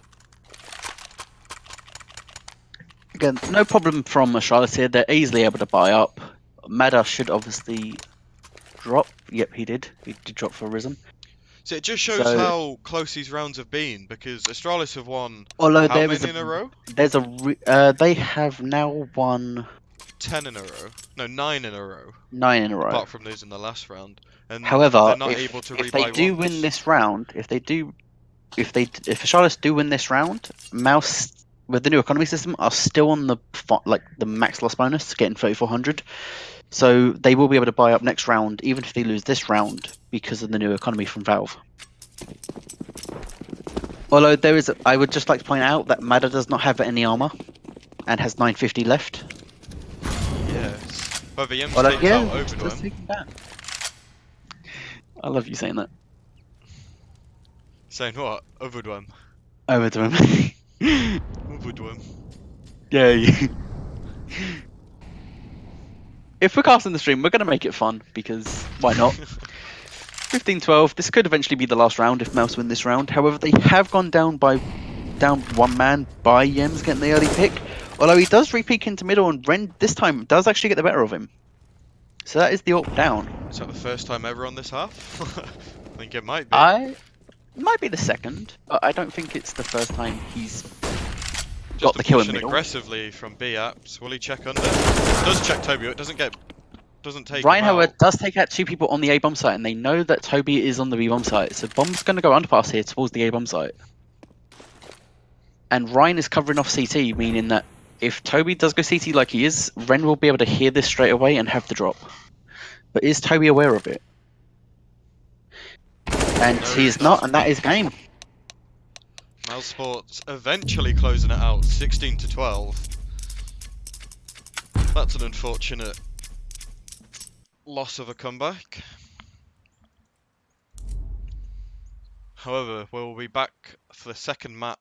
Again, no problem from Astralis here. They're easily able to buy up. Madar should obviously drop. Yep, he did. He did drop for Risen. So it just shows how close these rounds have been, because Astralis have won how many in a row? They have now won 10 in a row. No, 9 in a row. 9 in a row. Apart from losing the last round. And however, they're not able to if they do win this round, if Astralis do win this round, Mouse with the new economy system are still on the max loss bonus, getting 3,400. So they will be able to buy up next round, even if they lose this round, because of the new economy from Valve. Although I would just like to point out that Madder does not have any armor, and has 950 left. Yes. However, Yems takes out Overdome. I love you saying that. Saying what? Overdome. Overdome. Overdome. Yeah. If we're casting the stream, we're going to make it fun, because why not? 15-12, this could eventually be the last round if Mouse win this round. However, they have gone down 1 man by Yems getting the early pick. Although he does re-peek into middle, and Ren this time does actually get the better of him. So that is the AWP down. Is that the first time ever on this half? I think it might be. Might be the second, but I don't think it's the first time he's just got the kill in middle. Aggressively from B apps. Will he check under? Does check Toby. It doesn't take. Ryan, however, does take out 2 people on the A bomb site, and they know that Toby is on the B bomb site. So bomb's going to go underpass here towards the A bomb site. and Ryan is covering off CT, meaning that if Toby does go CT like he is, Ren will be able to hear this straight away and have the drop. But is Toby aware of it? And No, he is not, and that is game. Sports eventually closing it out, 16 to 12. That's an unfortunate loss of a comeback. However, we'll be back for the second map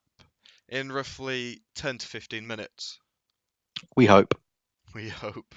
in roughly 10 to 15 minutes. We hope. We hope.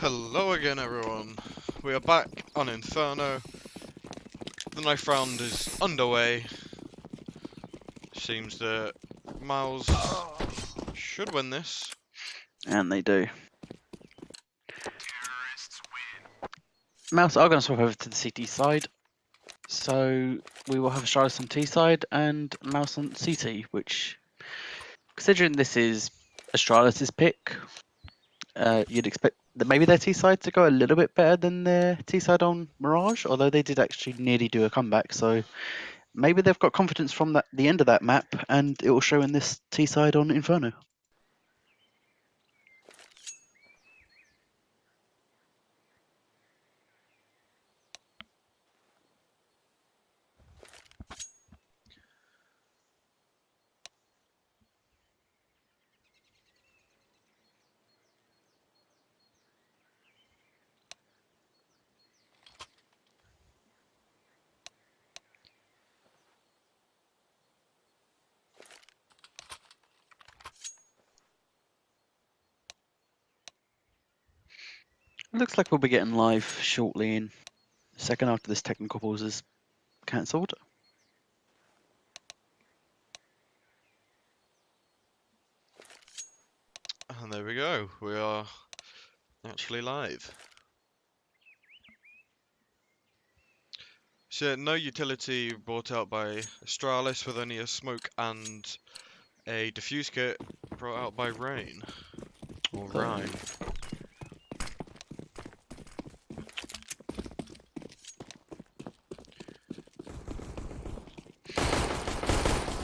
Hello again, everyone. We are back on Inferno. The knife round is underway. Seems that Miles should win this. And they do. Mouse are going to swap over to the CT side. So we will have Charlotte on T side and Mouse on CT, which, considering this is Astralis' pick, you'd expect that maybe their T side to go a little bit better than their T side on Mirage, although they did actually nearly do a comeback. So maybe they've got confidence from the end of that map, and it will show in this T side on Inferno. It looks like we'll be getting live shortly in a second after this technical pause is cancelled. And there we go. We are actually live. So no utility brought out by Astralis, with only a smoke and a diffuse kit brought out by Rain. Or Ryan.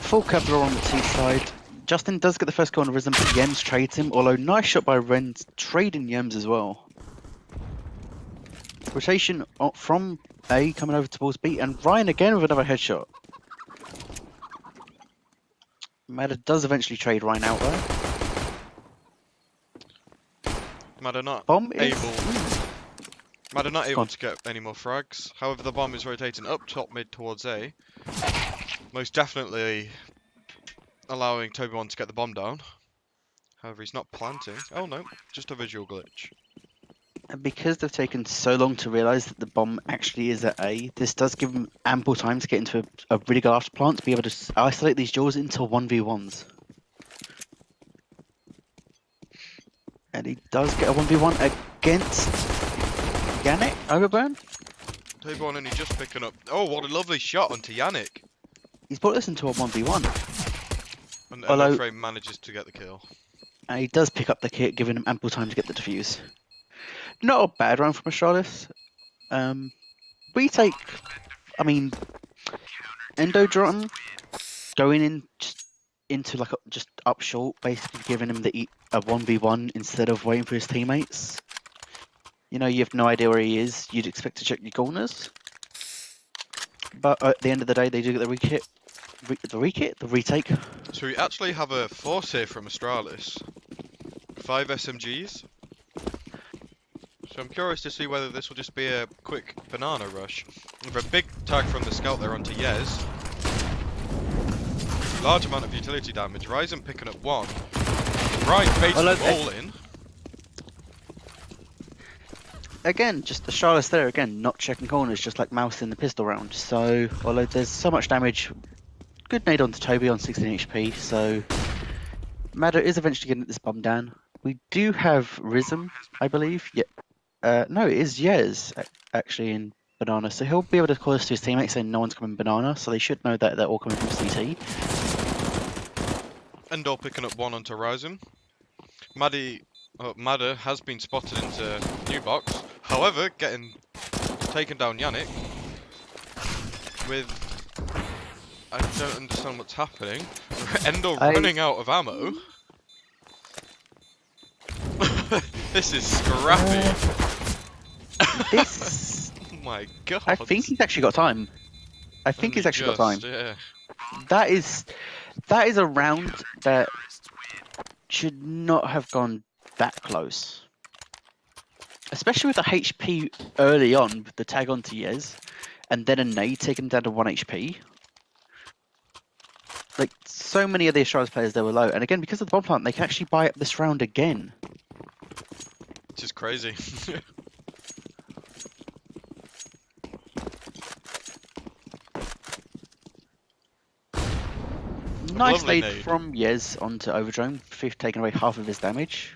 Full Kevlar on the T side. Justin does get the first kill on Risen, but Yems trades him, although nice shot by Ren trading Yems as well. Rotation from A coming over towards B, and Ryan again with another headshot. Meta does eventually trade Ryan out there. Mad not Bomb is... Mad not able to get any more frags. However, the bomb is rotating up top mid towards A. Most definitely allowing Toby1 to get the bomb down. However, he's not planting. Oh no, just a visual glitch. And because they've taken so long to realise that the bomb actually is at A, this does give them ample time to get into a really good after plant to be able to isolate these jaws into 1v1s. And he does get a 1v1 against Yannick Overburn. Toby1 only just picking up. Oh, what a lovely shot onto Yannick. He's brought this into a 1v1. And Although, Frame manages to get the kill. And he does pick up the kit, giving him ample time to get the defuse. Not a bad round from Astralis. Retake, I mean, Endodron going in into like just up short, basically giving him a 1v1 instead of waiting for his teammates. You know, you have no idea where he is. You'd expect to check your corners. But at the end of the day, they do get the retake. So we actually have a force here from Astralis. 5 SMGs. So I'm curious to see whether this will just be a quick banana rush. With a big tag from the scout there onto Yez. Large amount of utility damage. Ryzen picking up 1. Ryan baiting them all in. Again, just the Astralis there, again, not checking corners, just like Mouse in the pistol round. So, although there's so much damage, good nade onto Toby on 16 HP, so Madder is eventually getting this bomb down. We do have Rhythm, I believe. Yeah. No, it is Yez, actually, in Banana. So he'll be able to call this to his teammates saying no one's coming Banana, so they should know that they're all coming from CT. Endor picking up 1 onto Ryzen. Madder has been spotted into new box. However, getting taken down Yannick with... I don't understand what's happening. Endor running out of ammo. This is scrappy. This... Oh my god. I think he's actually got time. I think he's actually got time. Yeah. That is a round that should not have gone that close. Especially with the HP early on, with the tag onto Yez, and then a nade taken down to 1 HP. Like, so many of the Astralis players, they were low. And again, because of the bomb plant, they can actually buy up this round again. Which is crazy. Nice lovely nade nade. from Yez onto Overdrome, taking away half of his damage.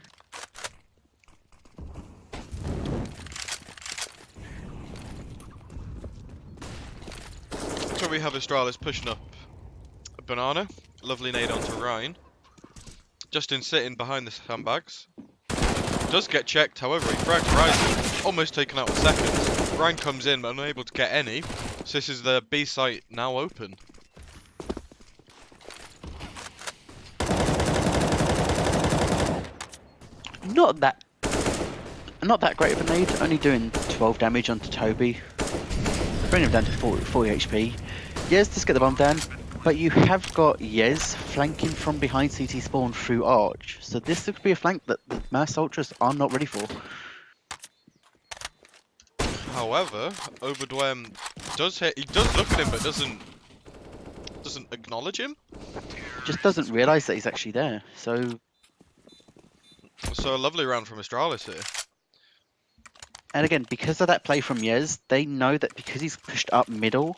So we have Astralis pushing up a banana. Lovely nade onto Ryan. Justin sitting behind the sandbags. Does get checked, however, he frags Ryzen, almost taken out in seconds. Ryan comes in, but unable to get any. So this is the B site now open. Not that great of a nade, only doing 12 damage onto Toby. Bring him down to 40 HP. Yez does get the bomb down, but you have got Yez flanking from behind CT spawn through Arch. So this could be a flank that the Mass Ultras are not ready for. However, Overdwem does hit. He does look at him, but doesn't acknowledge him. Just doesn't realise that he's actually there. So So a lovely round from Astralis here. and again, because of that play from Yez, they know that because he's pushed up middle,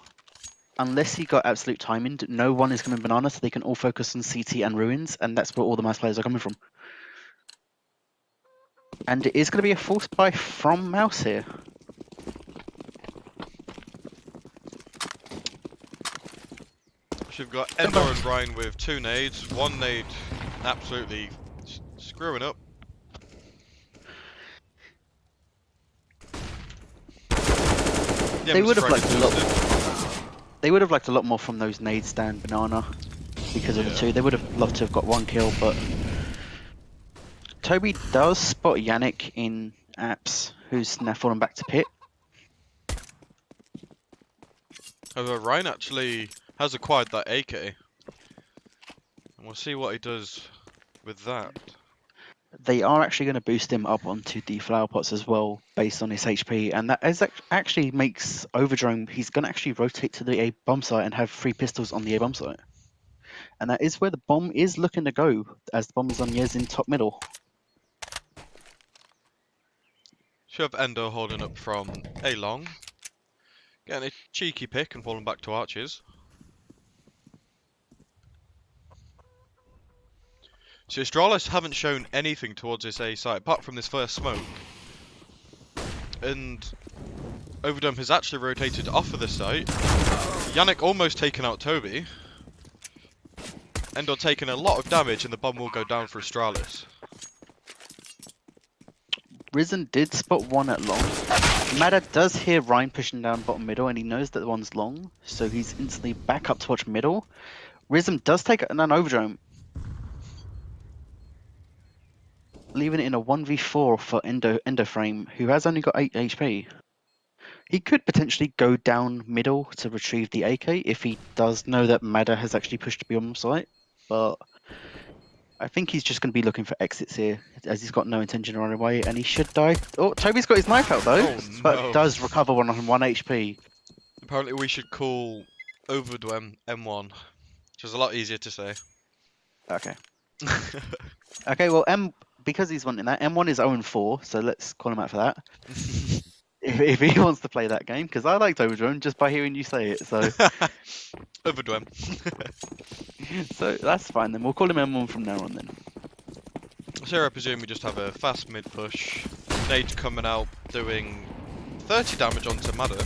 unless he got absolute timing, no one is coming banana, so they can all focus on CT and ruins, and that's where all the Mass players are coming from. And it is going to be a force buy from Mouse here. So you've got Endo and Ryan with 2 nades. 1 nade absolutely screwing up. They would have liked a lot. They would have liked a lot more from those nades than banana, because of the 2. They would have loved to have got 1 kill, but Toby does spot Yannick in apps, who's now fallen back to pit. However, Ryan actually has acquired that AK. And we'll see what he does with that. They are actually going to boost him up onto the flower pots as well, based on his HP, and that actually makes Overdrome. He's going to actually rotate to the A bomb site and have 3 pistols on the A bomb site, and that is where the bomb is looking to go, as the bomb is on Yez in top middle. Should have Endo holding up from A long. Getting a cheeky pick and falling back to Arches. So Astralis haven't shown anything towards this A site apart from this first smoke. And Overdome has actually rotated off of the site. Yannick almost taken out Toby. Endo taking a lot of damage and the bomb will go down for Astralis. Risen did spot 1 at long. Madder does hear Ryan pushing down bottom middle, and he knows that the one's long, so he's instantly back up to watch middle. Risen does take an Overdrome, leaving it in a 1v4 for Endo Frame, who has only got 8 HP. He could potentially go down middle to retrieve the AK if he does know that Madder has actually pushed beyond site, but I think he's just going to be looking for exits here, as he's got no intention of running away, and he should die. Oh, Toby's got his knife out though, but does recover 1 HP. Apparently we should call Overdwem M1, which is a lot easier to say. Okay. Okay, well, because he's wanting that, M1 is 0-4, so let's call him out for that. if he wants to play that game, because I liked Overdrome just by hearing you say it, so Overdwem. so that's fine then. We'll call him M1 from now on then. So I presume we just have a fast mid push. Nade coming out doing 30 damage onto Madder.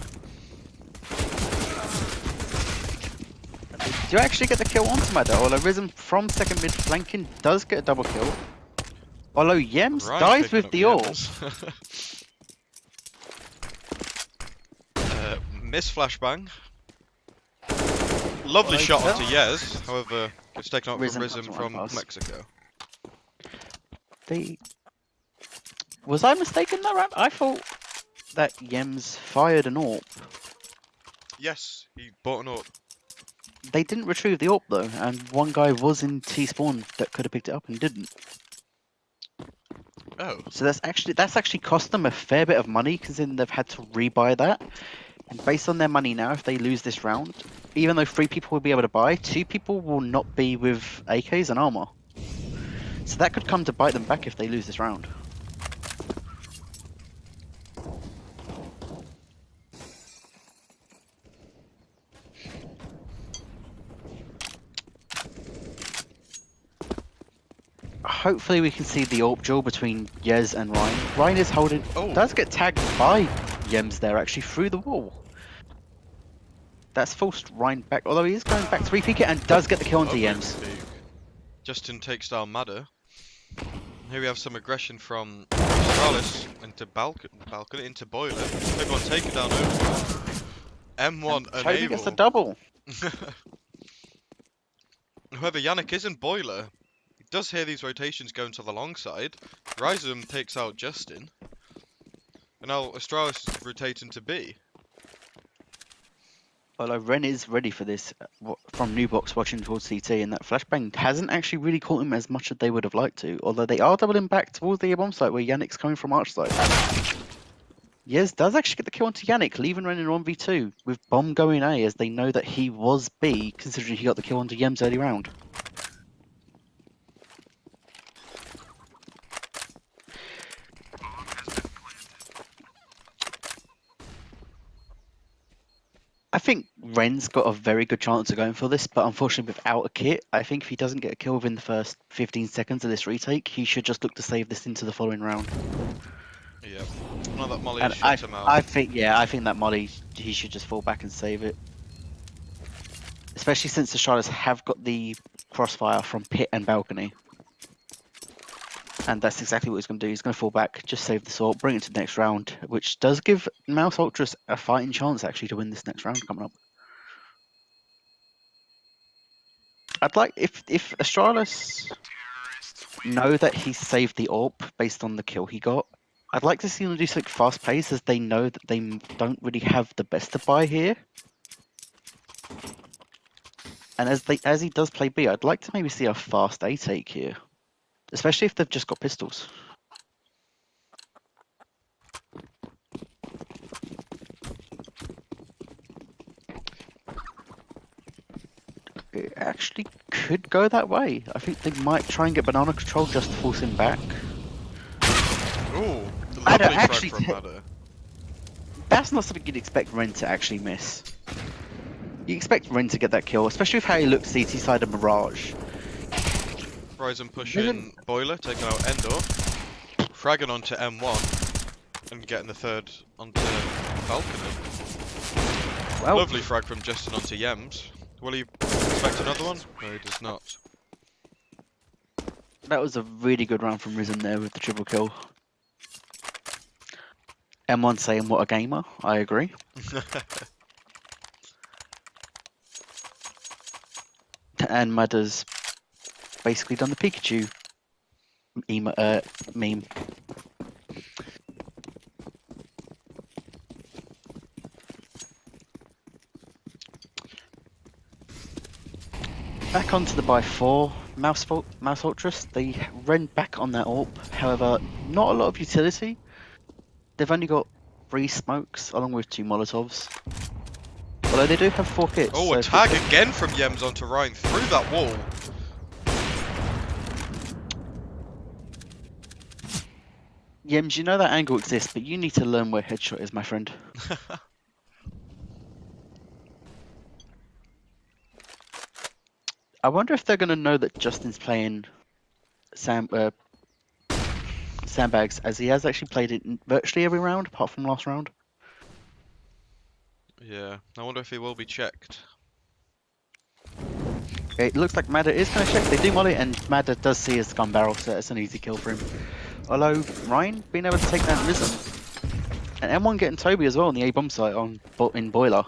Do you actually get the kill onto Madder? Although Risen from second mid flanking does get a double kill. Although Yems Ryan dies picking with up the ult. Yems. Miss flashbang. Lovely Right, shot yeah. onto Yez, however, it's taken out Risen from Risen comes from right past. Mexico. Was I mistaken that round? I thought that Yems fired an AWP. Yes, he bought an AWP. They didn't retrieve the AWP though, and one guy was in T-spawn that could have picked it up and didn't. Oh. So that's actually cost them a fair bit of money, considering they've had to rebuy that. And based on their money now, if they lose this round, even though 3 people will be able to buy, 2 people will not be with AKs and armor. So that could come to bite them back if they lose this round. hopefully we can see the AWP duel between Yez and Ryan. Ryan is holding, Oh, does get tagged by Yems there actually through the wall. That's forced Ryan back, although he is going back to repeak it and does get the kill onto lovely Yems. repeat. Justin takes down Madder. Here we have some aggression from Astralis into balcony into Boiler. Everyone take it down over. M1 Toby gets the unable. double. However, Yannick is in Boiler. He does hear these rotations going to the long side. Rhizome takes out Justin. And now Astralis is rotating to B. Although Ren is ready for this from New Box watching towards CT, and that flashbang hasn't actually really caught him as much as they would have liked to. Although they are doubling back towards the bomb site where Yannick's coming from arch side. Yes, does actually get the kill onto Yannick, leaving Ren in 1v2 with bomb going A as they know that he was B, considering he got the kill onto Yems early round. I think Ren's got a very good chance of going for this, but unfortunately without a kit, I think if he doesn't get a kill within the first 15 seconds of this retake, he should just look to save this into the following round. Yeah. Now that Molly And shut him out. I think that Molly, he should just fall back and save it. Especially since the Charlottes have got the crossfire from pit and balcony. And that's exactly what he's going to do. He's going to fall back, just save the sort, bring it to the next round, which does give Mouse Ultras a fighting chance actually to win this next round coming up. I'd like if Astralis know that he saved the AWP based on the kill he got. I'd like to see them do something fast paced as they know that they don't really have the best to buy here. And as he does play B, I'd like to maybe see a fast A take here, especially if they've just got pistols. It actually could go that way. I think they might try and get banana control just to force him back. Ooh, Madder lovely frag actually from Madder. That's not something you'd expect Ren to actually miss. You expect Ren to get that kill, especially with how he looks CT side of Mirage. Rhizome pushing Boiler, taking out Endor. Fragging onto M1. And getting the third onto Balcony. Well, Lovely frag from Justin onto Yems. Will he expect another one? No, he does not. that was a really good round from Risen there with the triple kill. M1 saying what a gamer, I agree. And Madder's basically done the Pikachu meme. Back onto the by 4 Mouse Ultras. They ran back on that AWP. However, not a lot of utility. They've only got 3 smokes along with 2 Molotovs. Although they do have 4 kits. Oh, so a tag again from Yems onto Ryan through that wall. Yems, you know that angle exists, but you need to learn where headshot is, my friend. I wonder if they're going to know that Justin's playing sandbags, as he has actually played it in virtually every round, apart from last round. Yeah, I wonder if he will be checked. It looks like Madder is going to check. They do molly, and Madder does see his gun barrel, so it's an easy kill for him. Although Ryan being able to take down Risen, and M1 getting Toby as well on the A bomb site in Boiler.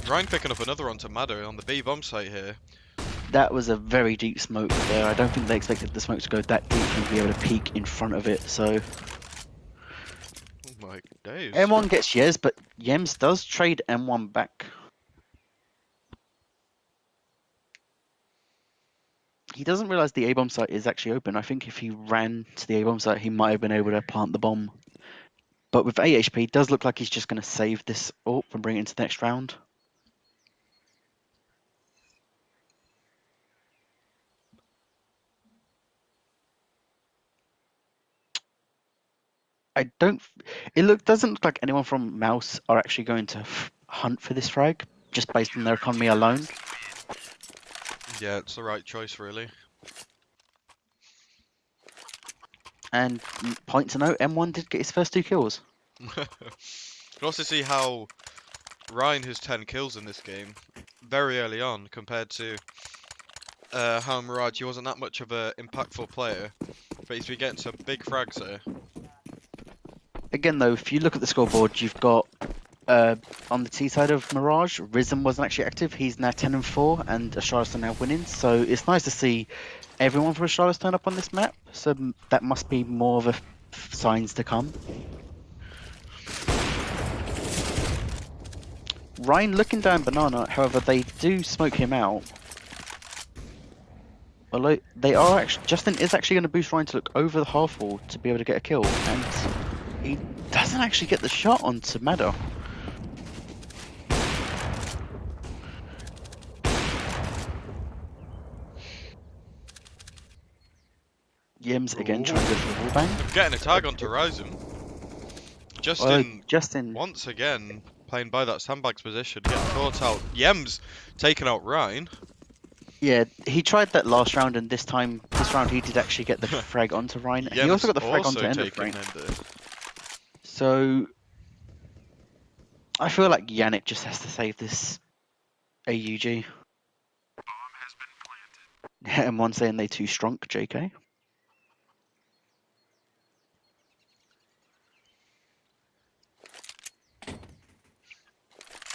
Ryan picking up another onto Madder on the B bomb site here. That was a very deep smoke there. I don't think they expected the smoke to go that deep and be able to peek in front of it. So Oh my days. M1 gets Yez, but Yems does trade M1 back. He doesn't realize the A-bomb site is actually open. I think if he ran to the A-bomb site, he might have been able to plant the bomb. But with AHP, it does look like he's just going to save this AWP and bring it into the next round. Doesn't look like anyone from Mouse are actually going to hunt for this frag, just based on their economy alone. Yeah, it's the right choice, really. And point to note, M1 did get his first 2 kills. You can also see how Ryan has 10 kills in this game very early on compared to how Mirage, he wasn't that much of an impactful player, but he's been getting some big frags here. Again, though, if you look at the scoreboard, you've got on the T side of Mirage, Rhythm wasn't actually active. He's now 10-4, and Astralis are now winning. So it's nice to see everyone from Astralis turn up on this map. So that must be more of a signs to come. Ryan looking down Banana, however, they do smoke him out. Although they are actually, Justin is actually going to boost Ryan to look over the half wall to be able to get a kill, and he doesn't actually get the shot onto Madder. Yems again trying to go for the wallbang. Getting a tag onto Ryzen. Justin once again playing by that sandbags position, getting caught out. Yems taking out Ryan. Yeah, he tried that last round, and this round he did actually get the frag onto Ryan. Yems he also got the frag onto Ender. So I feel like Yannick just has to save this AUG. And one saying they too strong, JK.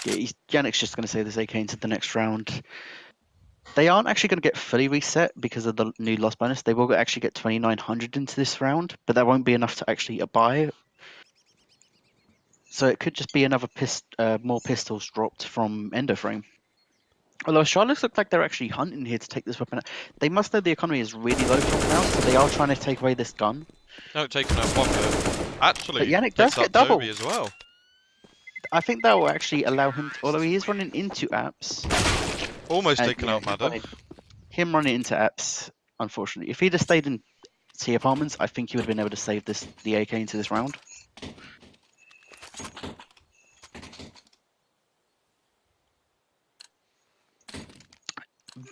Yeah, Yannick's just going to save this AK into the next round. They aren't actually going to get fully reset because of the new loss bonus. They will actually get 2,900 into this round, but that won't be enough to actually buy it. So it could just be another more pistols dropped from Endoframe. Although Charlotte look like they're actually hunting here to take this weapon out. They must know the economy is really low from now, so they are trying to take away this gun. No, taking out one, actually, but Yannick does get double as well. I think that will actually allow him, although he is running into apps. Almost taken out Madder. Him running into apps, unfortunately. If he'd have stayed in T apartments, I think he would have been able to save the AK into this round.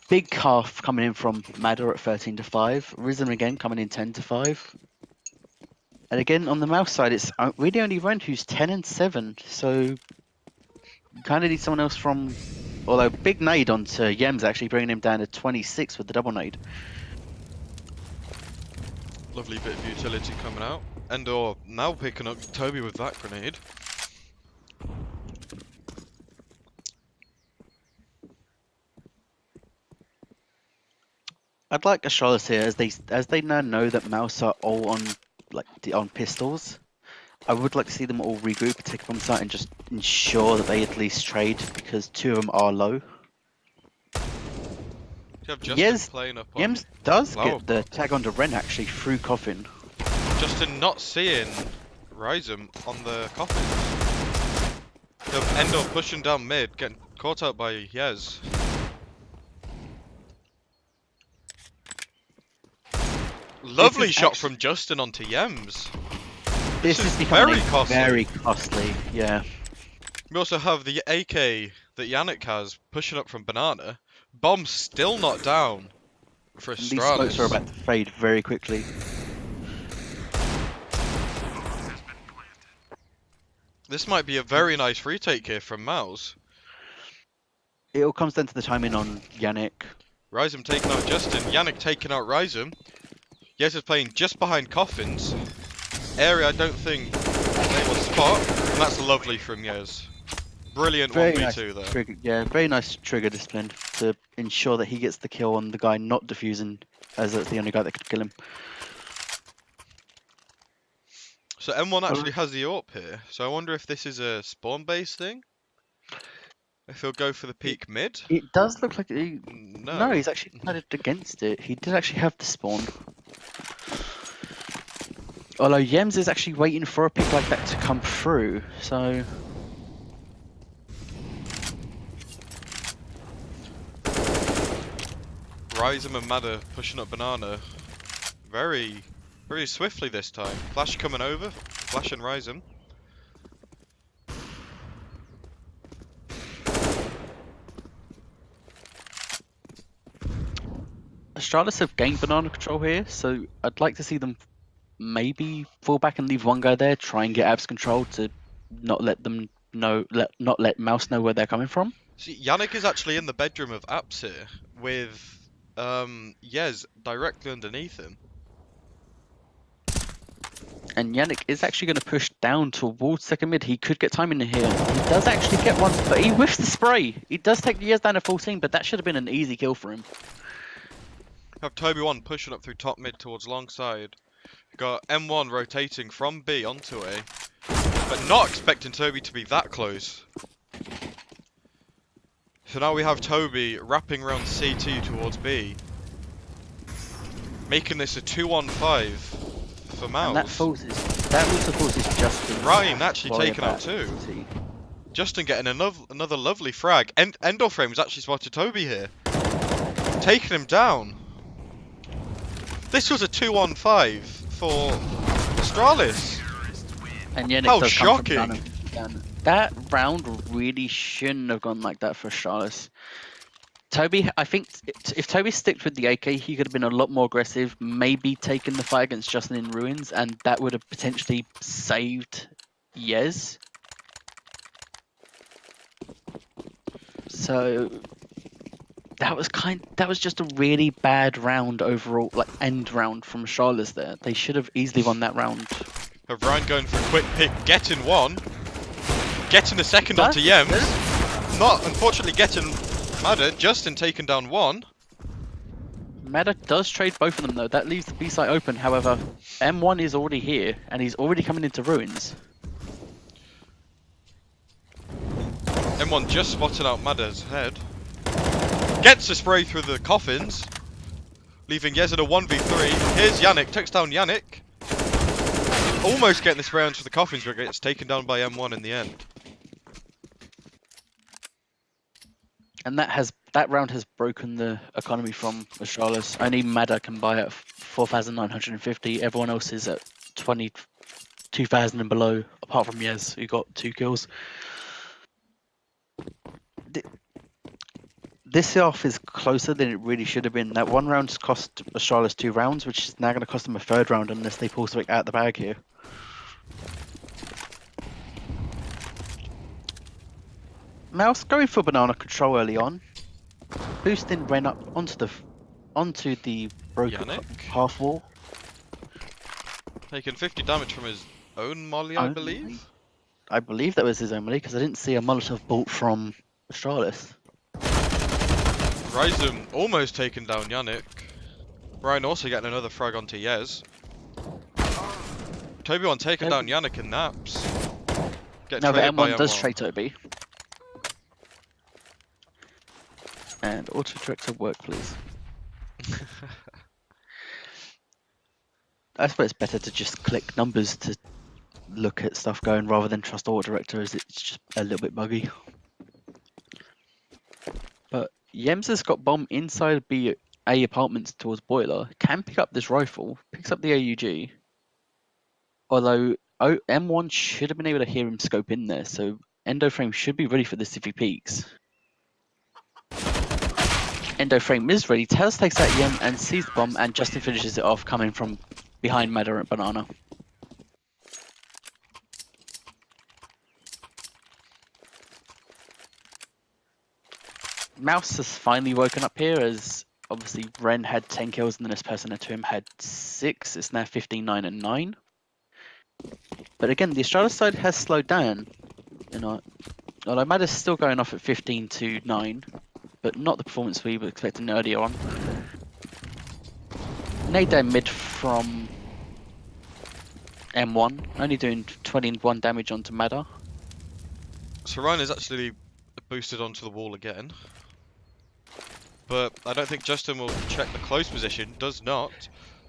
Big half coming in from Madder at 13-5. Risen again coming in 10-5. And again, on the mouse side, it's really only Ren who's 10-7. So you kind of need someone else from... Although big nade onto Yems, actually bringing him down to 26 with the double nade. Lovely bit of utility coming out. Endor now picking up Toby with that grenade. I'd like Astralis here, as they now know that Mouse are all on pistols. I would like to see them all regroup, take up on site, and just ensure that they at least trade, because 2 of them are low. Yems does get the tag onto Ren actually through Coffin. Justin not seeing Rhizom on the Coffin. They'll end up pushing down mid, getting caught out by Yez. Lovely shot from Justin onto Yems. This is becoming very costly, yeah. We also have the AK that Yannick has pushing up from Banana. Bomb still not down for Astralis. These smokes are about to fade very quickly. This might be a very nice retake here from Mouse. It all comes down to the timing on Yannick. Rhizom taking out Justin, Yannick taking out Rhizom. Yes is playing just behind Coffins. Area I don't think they will spot, and that's lovely from Yes. Brilliant 1v2 there. Trigger, yeah, very nice trigger discipline to ensure that he gets the kill on the guy not defusing, as that's the only guy that could kill him. So M1 actually has the AWP here, so I wonder if this is a spawn-based thing? If he'll go for the peak mid? It does look like No, he's actually decided against it. He did actually have the spawn. Although Yems is actually waiting for a pick like that to come through, so... Rhizom and Madder pushing up Banana very swiftly this time. Flash coming over, Flash and Rhizom. Astralis have gained Banana control here, so I'd like to see them maybe fall back and leave one guy there, try and get Abs control to not let them know, not let Mouse know where they're coming from. See, Yannick is actually in the bedroom of Apps here with Yez directly underneath him. And Yannick is actually going to push down towards second mid. He could get time in here. He does actually get one, but he whiffs the spray. He does take the Yez down to 14, but that should have been an easy kill for him. Have Toby1 pushing up through top mid towards long side. Got M1 rotating from B onto A, but not expecting Toby to be that close. So now we have Toby wrapping around C2 towards B, making this a 2-on-5 for Mouse. And that also forces Justin. Ryan actually taken out too. Justin getting another lovely frag. Endorframe has actually spotted Toby here, taking him down. This was a 2-on-5 for Astralis. And Yannick How does shocking! Come from down. That round really shouldn't have gone like that for Astralis. Toby, I think if Toby sticked with the AK, he could have been a lot more aggressive, maybe taken the fight against Justin in Ruins, and that would have potentially saved Yez. So that was just a really bad round overall, like end round from Astralis there. They should have easily won that round. Ryan going for a quick pick, getting one. Getting the second onto Yems. Not, unfortunately, getting Madder. Justin taking down one. Madder does trade both of them, though. That leaves the B site open. However, M1 is already here, and he's already coming into Ruins. M1 just spotted out Madder's head. Gets a spray through the coffins. Leaving Yez at a 1v3. Here's Yannick. Takes down Yannick. Almost getting the spray onto the coffins, but gets taken down by M1 in the end. And that round has broken the economy from Astralis. Only Madder can buy at 4,950. Everyone else is at 22,000 and below, apart from Yez, who got 2 kills. This off is closer than it really should have been. That one round cost Astralis 2 rounds, which is now going to cost them a 3rd round unless they pull something out the bag here. Mouse going for banana control early on, boosting Ren up onto the broken half wall. Taking 50 damage from his own molly, I believe. I believe that was his own molly because I didn't see a Molotov bolt from Astralis. Ryzum almost taken down Yannick. Ryan also getting another frag onto Yez. Toby1 taking down Yannick and Naps. No, but M1 does trade Toby. And auto director work, please. I suppose it's better to just click numbers to look at stuff going rather than trust auto director, as it's just a little bit buggy. But Yems has got bomb inside B A apartments towards Boiler. Can pick up this rifle, picks up the AUG. Although M1 should have been able to hear him scope in there, so Endoframe should be ready for this if he peeks. Endoframe is ready. Tails takes out Yem and sees the bomb, and Justin finishes it off, coming from behind Madder and Banana. Mouse has finally woken up here, as obviously Ren had 10 kills and the next person to him had 6. It's now 15, 9 and 9. But again, the Astralis side has slowed down. You know, although Madder's still going off at 15 to 9. But not the performance we were expecting earlier on. Nade down mid from M1, only doing 21 damage onto Madder. So Ryan is actually boosted onto the wall again. But I don't think Justin will check the close position, does not.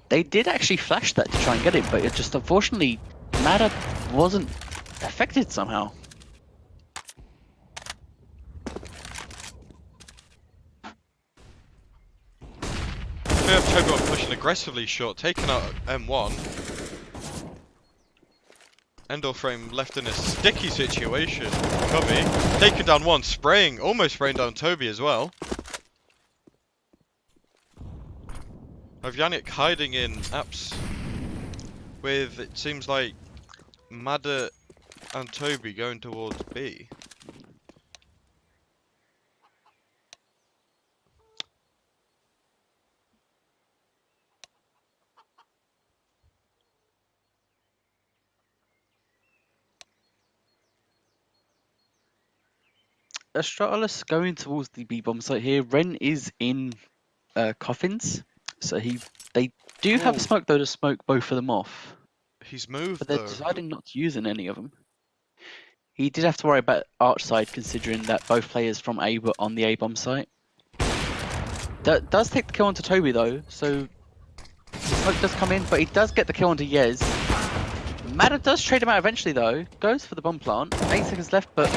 They did actually flash that to try and get it, but it just unfortunately, Madder wasn't affected somehow. We have Toby1 pushing aggressively short, taking out M1. Endorframe left in a sticky situation. Cubby taking down one, spraying, almost spraying down Toby as well. Have Yannick hiding in Apps with it seems like Madder and Toby going towards B. Astralis going towards the B bomb site here. Ren is in coffins, so they do have a Oh, smoke though to smoke both of them off, he's but moved they're though. deciding not to use any of them. He did have to worry about Arch side considering that both players from A were on the A bomb site. That does take the kill onto Toby though, so the smoke does come in, but he does get the kill onto Yez. Madder does trade him out eventually though, goes for the bomb plant, 8 seconds left, but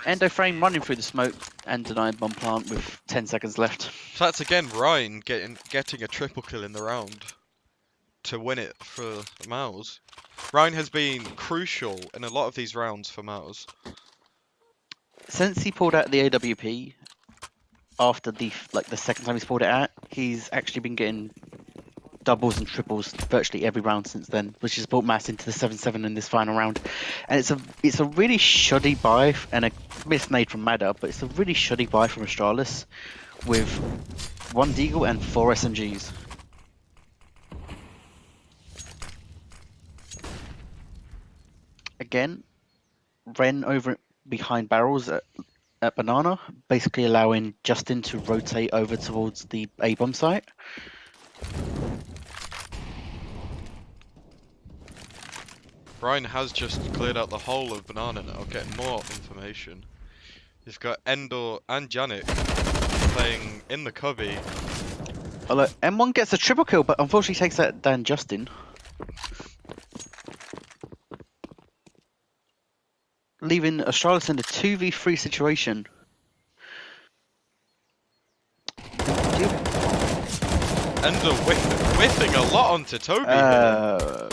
Endo Frame running through the smoke and denying bomb plant with 10 seconds left. So that's again Ryan getting a triple kill in the round to win it for Mouse. Ryan has been crucial in a lot of these rounds for Mouse. Since he pulled out the AWP, after the second time he's pulled it out, he's actually been getting doubles and triples virtually every round since then, which has brought Mass into the 7-7 in this final round. And it's a really shoddy buy and a miss made from Madder, but it's a really shoddy buy from Astralis with 1 Deagle and 4 SMGs. Again, Ren over behind barrels at Banana, basically allowing Justin to rotate over towards the A bomb site. Ryan has just cleared out the whole of Banana now, getting more information. He's got Endor and Janet playing in the cubby. Although M1 gets a triple kill, but unfortunately takes that down Justin. Leaving Astralis in a 2v3 situation. Endor whiffing a lot onto Toby here.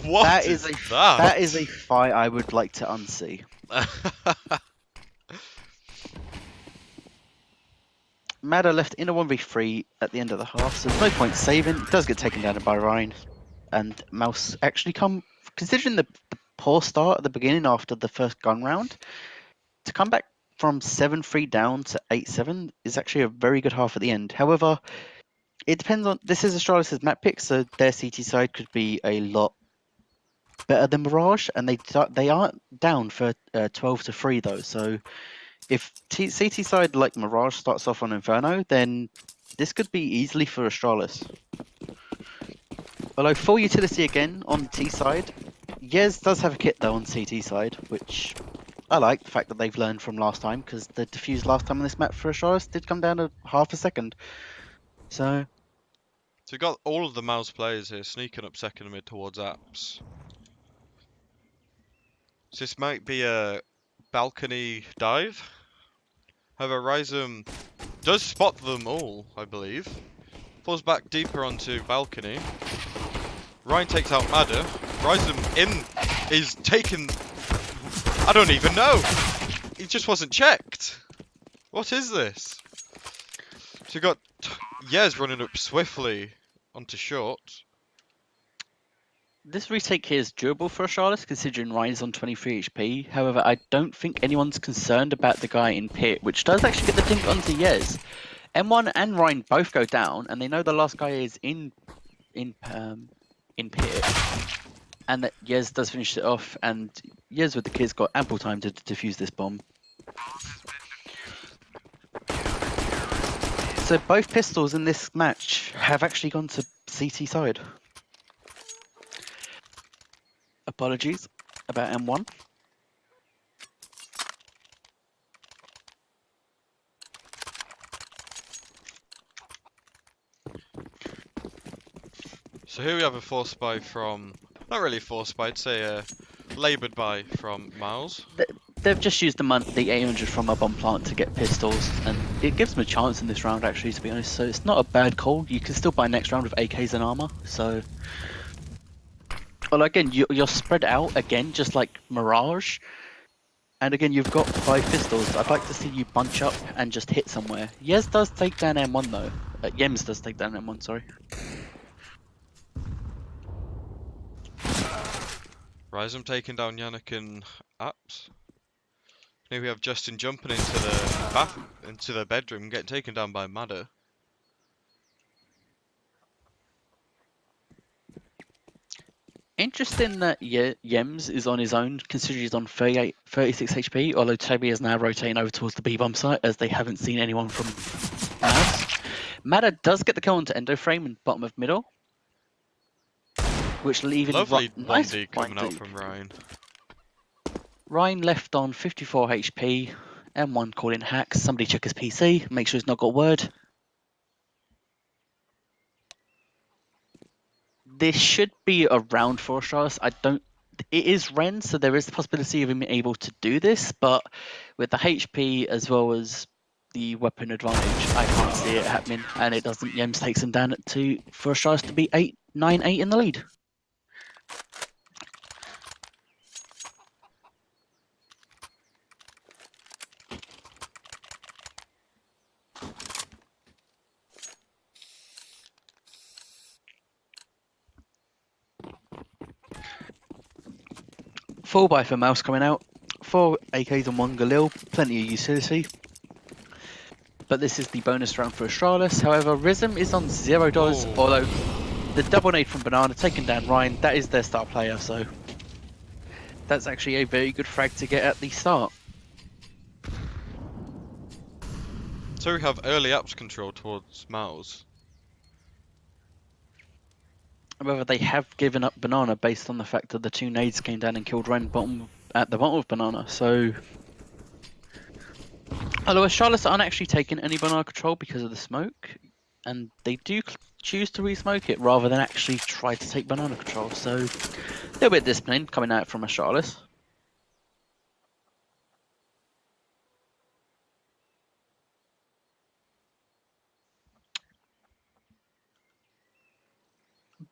What that is a that? That is a fight I would like to unsee. Madder left in a 1v3 at the end of the half, so there's no point saving. It does get taken down by Ryan. And Mouse actually considering the poor start at the beginning after the first gun round, to come back from 7-3 down to 8-7 is actually a very good half at the end. However, it depends on, this is Astralis' map pick, so their CT side could be a lot better than Mirage, and they aren't down for 12-3 though. So if CT side like Mirage starts off on Inferno, then this could be easily for Astralis. Although full utility again on T side, Yez does have a kit though on CT side, which I like the fact that they've learned from last time, because the defuse last time on this map for Astralis did come down to half a second. So we've got all of the Mouse players here sneaking up second mid towards apps. So this might be a balcony dive. However, Rhizome does spot them all, I believe. Falls back deeper onto balcony. Ryan takes out Madder. Rhizome is taken. I don't even know. He just wasn't checked. What is this? So you got Yez running up swiftly onto short. this retake here is durable for Astralis, considering Ryan's on 23 HP. However, I don't think anyone's concerned about the guy in pit, which does actually get the dink onto Yez. M1 and Ryan both go down, and they know the last guy is in pit, and that Yez does finish it off, and Yez with the kids got ample time to defuse this bomb. So both pistols in this match have actually gone to CT side. Apologies about M1. So here we have a force buy from, not really a force buy, I'd say a laboured buy from Miles. They've just used the 800 from a bomb plant to get pistols, and it gives them a chance in this round actually, to be honest. So it's not a bad call. You can still buy next round with AKs and armor. So, well, again, you're spread out again, just like Mirage. And again, you've got 5 pistols. I'd like to see you bunch up and just hit somewhere. Yes does take down M1 though. Yems does take down M1, sorry. Rysum taking down Yannick and Apps. Here we have Justin jumping into the bedroom, getting taken down by Madder. Interesting that Yems is on his own, considering he's on 36 HP, although Toby is now rotating over towards the B-bomb site, as they haven't seen anyone from Mouse. Madder does get the kill onto Endo Frame in bottom of middle, which leaving Lovely nice 1D coming out from Ryan. Ryan left on 54 HP, M1 calling hacks, somebody check his PC, make sure he's not got word. This should be a round for Astralis. It is Ren, so there is the possibility of him able to do this, but with the HP as well as the weapon advantage, I can't see it happening, and it doesn't. Yems takes him down at 2 for Astralis to be 9-8 in the lead. Full buy for Mouse coming out. 4 AKs and 1 Galil, plenty of utility. But this is the bonus round for Astralis. However, Rhythm is on $0, although the double nade from Banana taking down Ryan, that is their star player, so that's actually a very good frag to get at the start. So we have early apps control towards Mouse. However, they have given up Banana based on the fact that the 2 nades came down and killed Ren at the bottom of Banana, so... Although Astralis aren't actually taking any Banana control because of the smoke, and they do choose to re-smoke it rather than actually try to take Banana control, so... A little bit of discipline coming out from Astralis.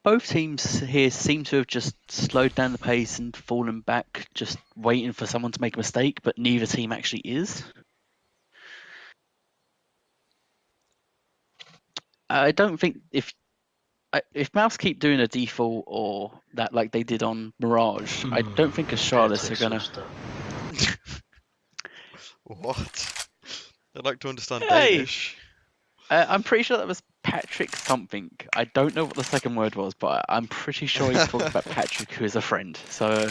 Both teams here seem to have just slowed down the pace and fallen back, just waiting for someone to make a mistake, but neither team actually is. I don't think if Mouse keep doing a default or that like they did on Mirage, I don't think Astralis are gonna. What? I'd like to understand Hey! Danish. I'm pretty sure that was Patrick something. I don't know what the second word was, but I'm pretty sure he's talking about Patrick, who is a friend. So,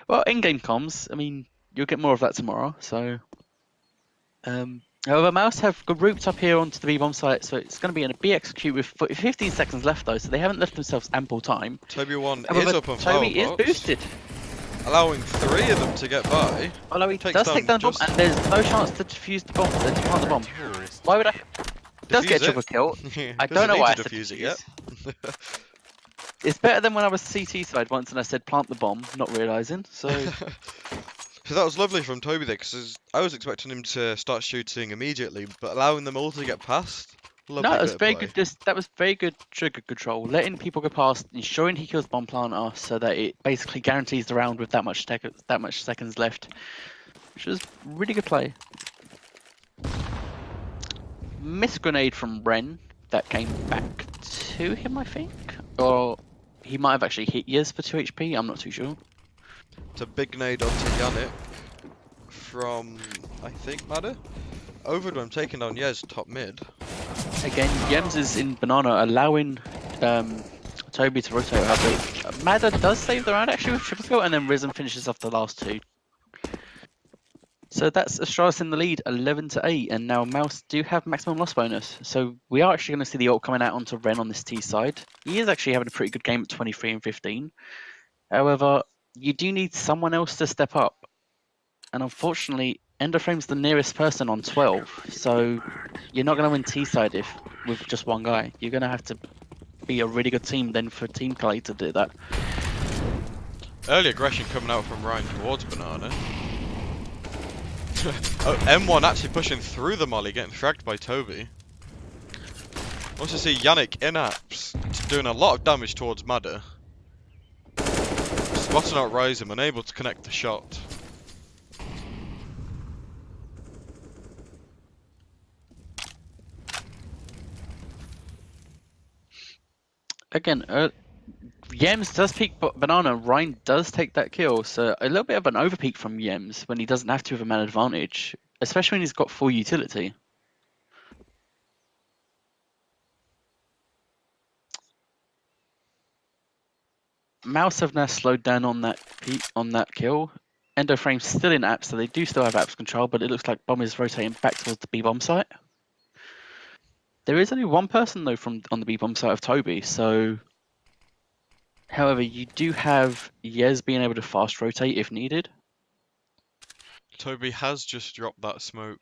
well, in-game comms. I mean, you'll get more of that tomorrow. So, however, Mouse have grouped up here onto the B-bomb site, so it's going to be in a B execute with 15 seconds left though, so they haven't left themselves ample time. Toby 1 However, is up on flower Toby is box, boosted. allowing 3 of them to get by. Although he Takes does take down the bomb, just- and there's no chance to defuse the bomb. To plant the bomb. Why would I? Does get Defuse triple it. kill. I Doesn't don't know need why I to said defuse it defuse. yet. It's better than when I was CT side once and I said plant the bomb, not realising. So So that was lovely from Toby there, because I was expecting him to start shooting immediately, but allowing them all to get past. Lovely no, that was bit of very play. good. That was very good trigger control, letting people go past, ensuring he kills bomb planter, so that it basically guarantees the round with that much seconds left, which was really good play. Miss grenade from Ren that came back to him, I think, or he might have actually hit Yes for 2 HP. I'm not too sure. It's a big nade onto Yannick from, I think, Madder. Overdome taking down Yes top mid. Again, Yems is in Banana, allowing Toby to rotate out. Madder does save the round actually with triple kill, and then Risen finishes off the last 2. So that's Astralis in the lead, 11-8, and now Mouse do have maximum loss bonus. So we are actually going to see the ult coming out onto Ren on this T side. He is actually having a pretty good game at 23 and 15. However, you do need someone else to step up. And unfortunately, Enderframe's the nearest person on 12. So you're not going to win T side with just one guy. You're going to have to be a really good team then for Team Clay to do that. Early aggression coming out from Ryan towards Banana. Oh, M1 actually pushing through the molly, getting fragged by Toby. Also see Yannick in apps doing a lot of damage towards Madder. Spotting out Rysum, unable to connect the shot. again, Yems does peek banana. Ryan does take that kill, so a little bit of an overpeak from Yems when he doesn't have to have a man advantage, especially when he's got full utility. Mouse have now slowed down on that kill. Endo Frame's still in apps, so they do still have apps control, but it looks like Bomb is rotating back towards the B bomb site. There is only one person though on the B bomb site of Toby, so however, you do have Yez being able to fast rotate if needed. Toby has just dropped that smoke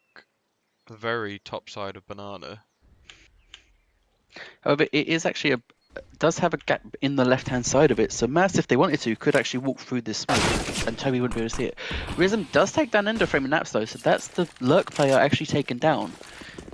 the very top side of banana. However, it is actually does have a gap in the left-hand side of it, so Mass, if they wanted to, could actually walk through this smoke, and Toby wouldn't be able to see it. Rhythm does take down Endoframe in naps though, so that's the lurk player actually taken down.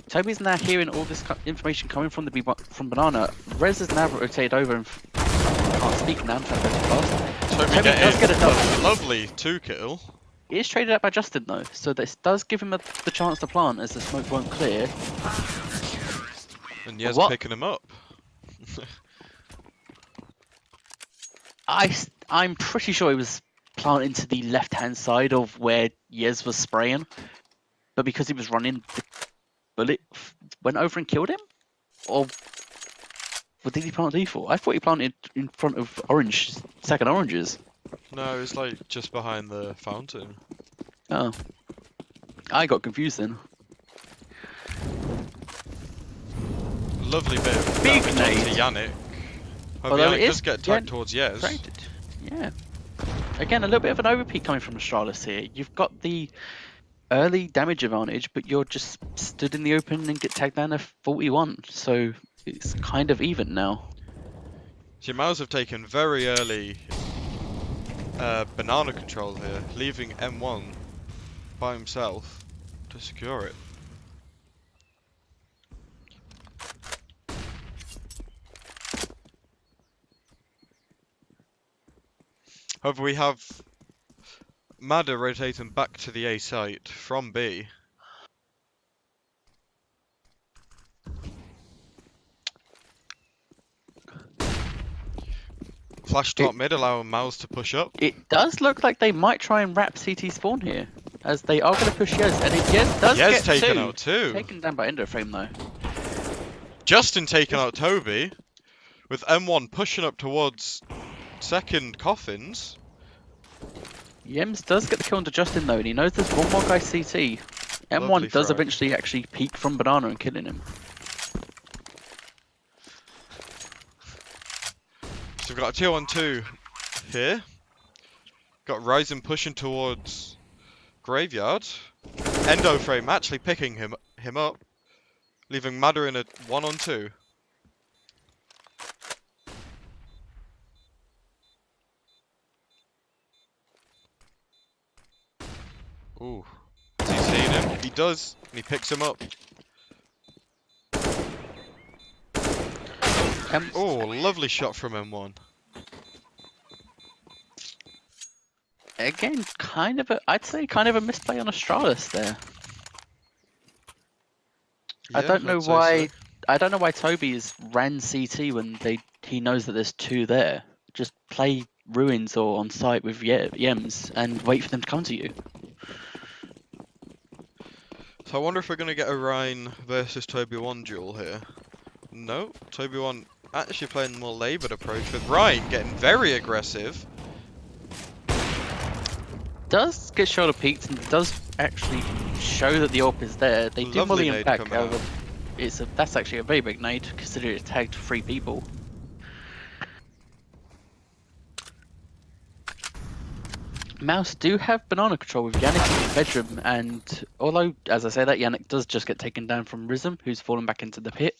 Toby's now hearing all this information coming from from banana. Rez is now rotated over and can't speak now. I'm trying to go too fast. Toby does get a double. Lovely 2-kill. It is traded out by Justin though, so this does give him the chance to plant as the smoke won't clear. And Yez picking him up. I'm pretty sure he was planting to the left-hand side of where Yez was spraying, but because he was running, the bullet went over and killed him? Or what did he plant D4? I thought he planted in front of second oranges. No, it's like just behind the fountain. Oh. I got confused then. Lovely bit of Big damage nade. to Yannick. Hope Although Yannick does get tagged towards Yez. Traded. Yeah. Again, a little bit of an overpeak coming from Astralis here. You've got the early damage advantage, but you're just stood in the open and get tagged down at 41. So it's kind of even now. See, Mouse have taken very early banana control here, leaving M1 by himself to secure it. However, we have Madder rotating back to the A site from B. Flash top mid, allowing Mouse to push up. It does look like they might try and wrap CT spawn here, as they are going to push Yez, and if Yez does get taken out too. Taken down by Endoframe though. Justin taking out Toby, with M1 pushing up towards second coffins. Yems does get the kill onto Justin though, and he knows there's one more guy CT. M1 Lovely does frag. eventually actually peek from banana and killing him. So we've got a 2-on-2 here. Got Ryzen pushing towards Graveyard. Endoframe actually picking him up, leaving Madder in a 1-on-2. Ooh. Has he seen him? He does, and he picks him up. Oh, lovely shot from M1. Again, I'd say kind of a misplay on Astralis there. I don't know why. So. I don't know why Toby is ran CT when he knows that there's two there. Just play ruins or on site with Yems and wait for them to come to you. So I wonder if we're going to get a Rhine versus Toby 1 duel here. No, Toby 1 actually playing the more laboured approach, with Rhine getting very aggressive. Does get shoulder peaked and does actually show that the AWP is there. They do Lovely molly him nade back. coming out. However, that's actually a very big nade considering it tagged 3 people. Mouse do have banana control with Yannick in the bedroom, and although, as I say that, Yannick does just get taken down from Rhythm, who's fallen back into the pit.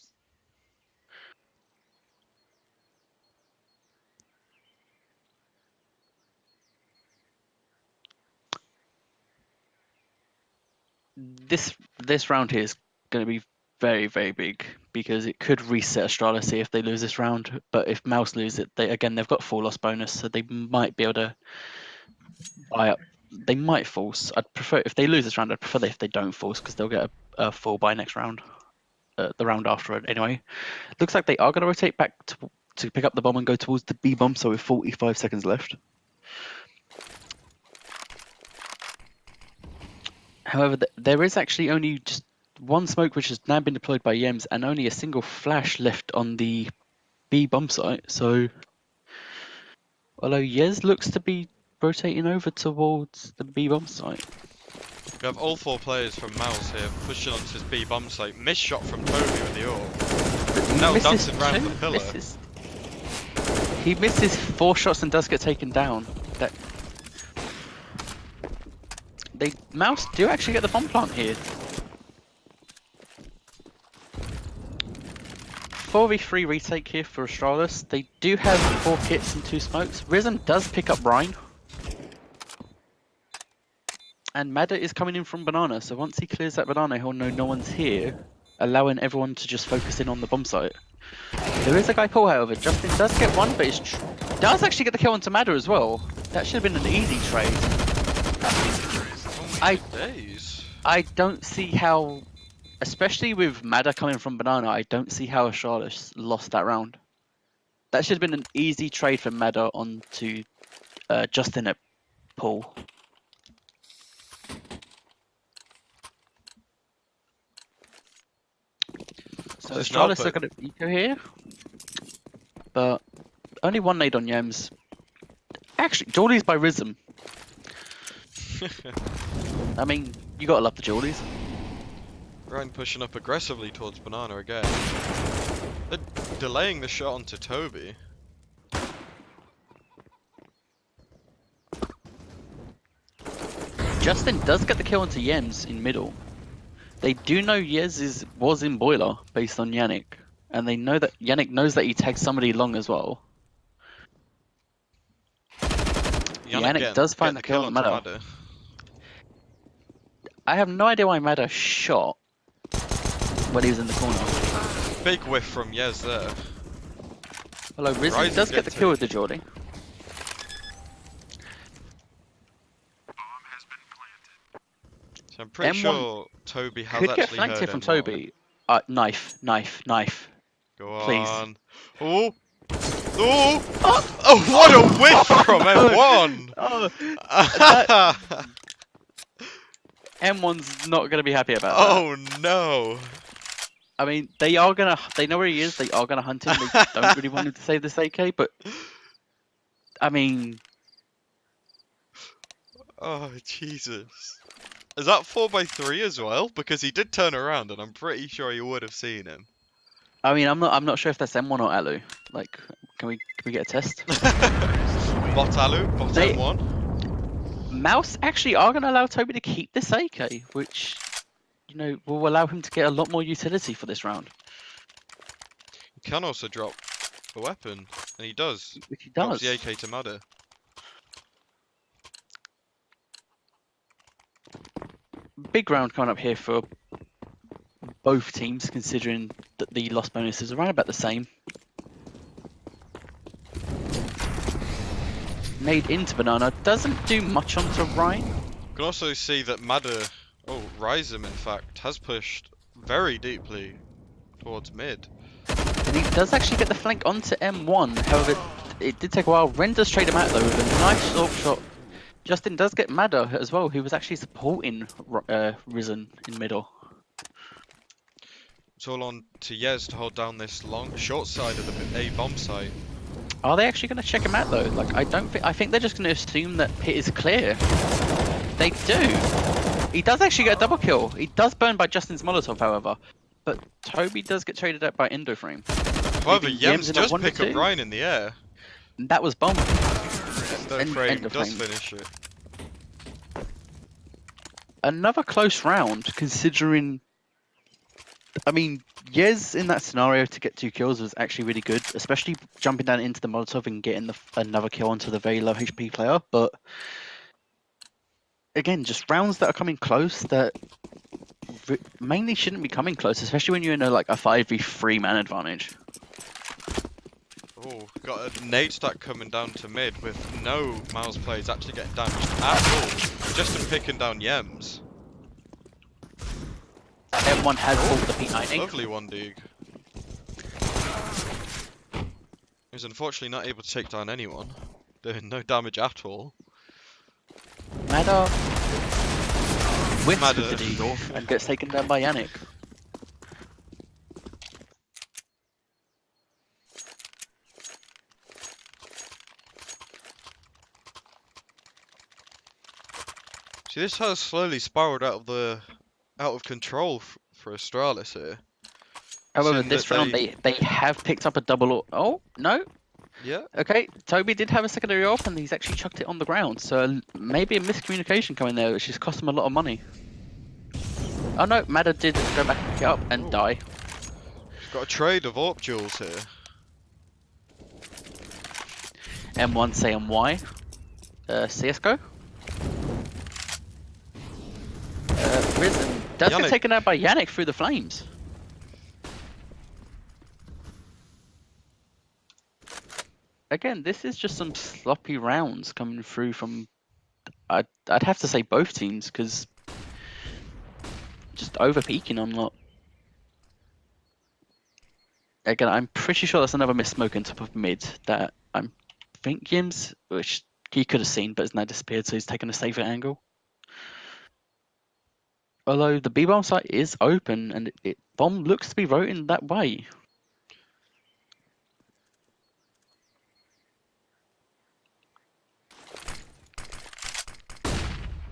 This round here is going to be very, very big because it could reset Astralis if they lose this round. But if Mouse lose it, they've got full loss bonus, so they might be able to buy up. They might force. I'd prefer if they lose this round. I'd prefer if they don't force because they'll get a full buy next round, the round after it anyway. Looks like they are going to rotate back to pick up the bomb and go towards the B bomb. So with 45 seconds left. However, there is actually only just one smoke which has now been deployed by Yems, and only a single flash left on the B bomb site. So, although Yez looks to be rotating over towards the B bomb site. We have all 4 players from Mouse here pushing onto his B bomb site. Missed shot from Toby with the orb. Now dancing around the pillar. He misses 4 shots and does get taken down. Mouse do actually get the bomb plant here. 4v3 retake here for Astralis. They do have 4 kits and 2 smokes. Rhythm does pick up Rhine. And Madder is coming in from Banana, so once he clears that Banana, he'll know no one's here, allowing everyone to just focus in on the bomb site. There is a guy pull, however. Justin does get one, but does actually get the kill onto Madder as well. That should have been an easy trade. I don't see how, especially with Madder coming from Banana, I don't see how Astralis lost that round. That should have been an easy trade for Madder onto Justin at pull. So Astralis are going to eco here, but only one nade on Yems. Actually, Geordies by Rhythm. I mean, you gotta love the Geordies. Ryan pushing up aggressively towards Banana again. They're delaying the shot onto Toby. Justin does get the kill onto Yems in middle. They do know Yez was in Boiler based on Yannick, and they know that Yannick knows that he tagged somebody long as well. Yannick does find the kill on Madder. I have no idea why Madder shot when he was in the corner. Big whiff from Yez there. Hello, Rizzy does get the kill with the Geordie. So I'm pretty sure Toby has could actually get flanked here from M1. Toby. Knife. Go Please. on. Oh! Oh! Oh, what a whiff from M1! Oh, M1's not going to be happy about that. Oh no! I mean, they know where he is, they are going to hunt him, they don't really want him to save this AK, but, I mean... Oh, Jesus. Is that 4x3 as well? Because he did turn around and I'm pretty sure you would have seen him. I mean, I'm not sure if that's M1 or Alu. Like, can we get a test? Bot Alu, bot M1. Mouse actually are going to allow Toby to keep this AK, which, you know, will allow him to get a lot more utility for this round. He can also drop a weapon, and he does. Which he does. Drops the AK to Madder. Big round coming up here for both teams, considering that the loss bonus is around about the same. Nade into Banana doesn't do much onto Ryan. You can also see that Madder, Rysum in fact, has pushed very deeply towards mid. And he does actually get the flank onto M1, however, it did take a while. Ren does trade him out though with a nice AWP shot. Justin does get Madder as well, who was actually supporting Risen in middle. It's all on to Yez to hold down this short side of the A bomb site. Are they actually going to check him out though? Like, I think they're just going to assume that pit is clear. They do. He does actually get a double kill. He does burn by Justin's Molotov, however. But Toby does get traded out by Endoframe. However, Yems does pick up Ryan in the air. And that was bomb. Endoframe does finish it. Another close round, considering... I mean, Yez in that scenario to get 2 kills was actually really good, especially jumping down into the Molotov and getting another kill onto the very low HP player. But again, just rounds that are coming close that mainly shouldn't be coming close, especially when you're in a 5v3 man advantage. Oh, got a nade stack coming down to mid with no Miles plays actually getting damaged at all. Just picking down Yems. M1 has bought the P90. Lovely one, Deeg. He's unfortunately not able to take down anyone. Doing no damage at all. Madder whiffs Madder. with the deagle and gets taken down by Yannick. See, this has slowly spiraled out of control for Astralis here. However, Seeing this that round they have picked up a double. Oh no. Yeah. Okay, Toby did have a secondary off, and he's actually chucked it on the ground. So maybe a miscommunication coming there, which has cost him a lot of money. Oh no, Madder did go back and pick it up and die. He's got a trade of AWP jewels here. M1 say MY. CSGO. Risen does Yannick. get taken out by Yannick through the flames. Again, this is just some sloppy rounds coming through from, I'd have to say both teams, because just over peaking on lot. Again, I'm pretty sure that's another missed smoke on top of mid that I think Yims, which he could have seen but has now disappeared, so he's taken a safer angle. Although the B-bomb site is open and bomb looks to be rotating that way.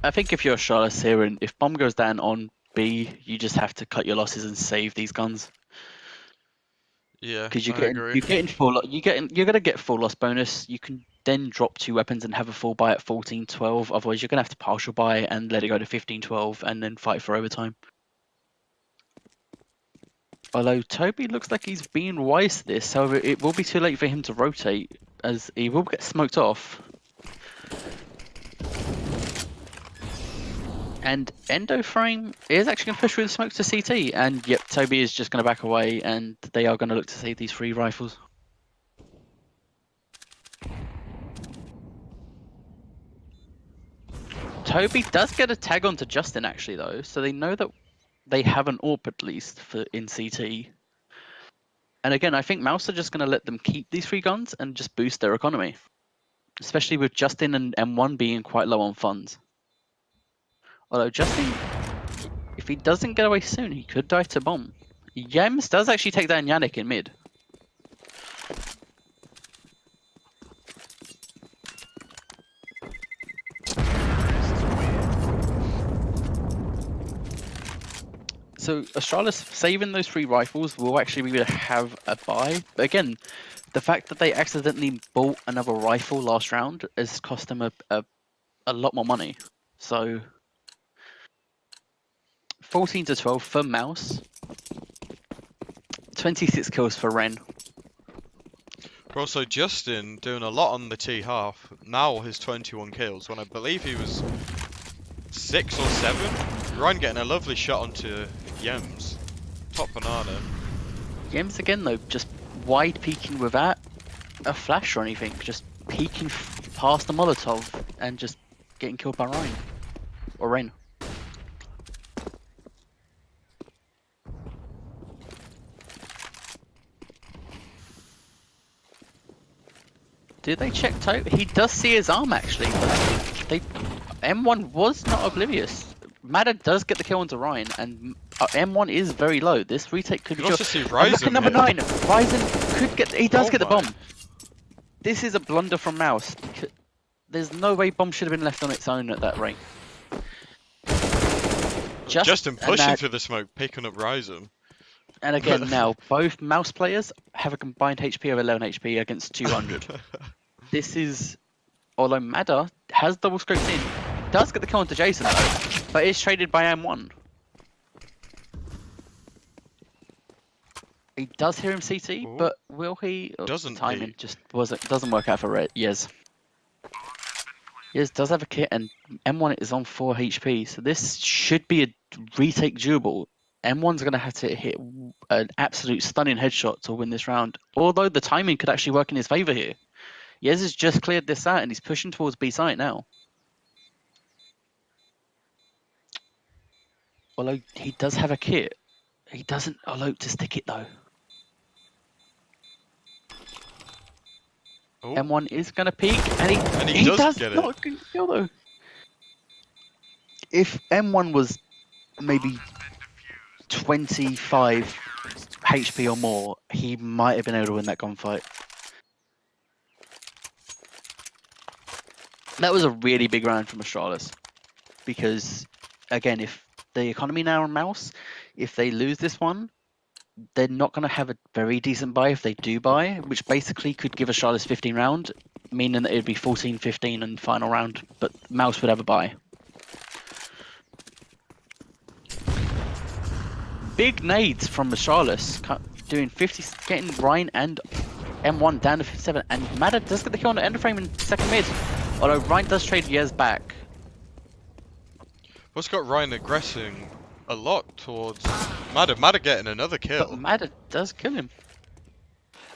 I think if you're Charlotte here and if bomb goes down on B, you just have to cut your losses and save these guns. Yeah, Because I agree. you're gonna get full loss bonus. You can then drop 2 weapons and have a full buy at 14-12. Otherwise, you're gonna have to partial buy and let it go to 15-12 and then fight for overtime. Although Toby looks like he's being wise to this, however, it will be too late for him to rotate as he will get smoked off. And Endoframe is actually going to push through the smoke to CT, and yep, Toby is just going to back away, and they are going to look to save these 3 rifles. Toby does get a tag onto Justin actually though, so they know that they have an AWP at least for in CT. And again, I think Mouse are just going to let them keep these 3 guns and just boost their economy, especially with Justin and M1 being quite low on funds. Although Justin, if he doesn't get away soon, he could die to bomb. Yems does actually take down Yannick in mid. So Astralis saving those 3 rifles will actually be able to have a buy. But again, the fact that they accidentally bought another rifle last round has cost them a lot more money. So 14-12 for Mouse. 26 kills for Ren. But also Justin doing a lot on the T half. Now his 21 kills when I believe he was 6 or 7. Ryan getting a lovely shot onto Yems. Top banana. Yems again though, just wide peeking without a flash or anything. Just peeking past the Molotov and just getting killed by Ryan. Or Ren. Do they check Tope? He does see his arm actually, but M1 was not oblivious. Madder does get the kill onto Ryan, and M1 is very low. This retake could be You also see And look at Ryzen number here. 9. Ryzen could get. He does Oh get the my. bomb. This is a blunder from Mouse. There's no way bomb should have been left on its own at that rate. Justin pushing through the smoke, picking up Ryzen. And again, now both Mouse players have a combined HP of 11 HP against 200. This is, although Madder has double scoped in, does get the kill onto Jason though, but is traded by M1. He does hear him CT, Ooh. but will he? Oh, Doesn't timing he? just doesn't work out for Yes. Yes does have a kit, and M1 is on 4 HP, so this should be a retake doable. M1's going to have to hit an absolute stunning headshot to win this round. Although the timing could actually work in his favour here. Yez has just cleared this out and he's pushing towards B site now. Although he does have a kit, he doesn't allow to stick it though. Oh, M1 is going to peek, and he does get it. not kill though. If M1 was maybe 25 HP or more, he might have been able to win that gunfight. That was a really big round from Astralis, because again, if the economy now on Mouse, if they lose this one, they're not going to have a very decent buy if they do buy, which basically could give Astralis 15 round, meaning that it would be 14-15 in final round, but Mouse would have a buy. Big nades from Astralis, doing 50, getting Ryan and M1 down to 57, and Madder does get the kill on the end frame in second mid, although Ryan does trade Yez back. What's got Ryan aggressing a lot towards Madder. Madder getting another kill. But Madder does kill him.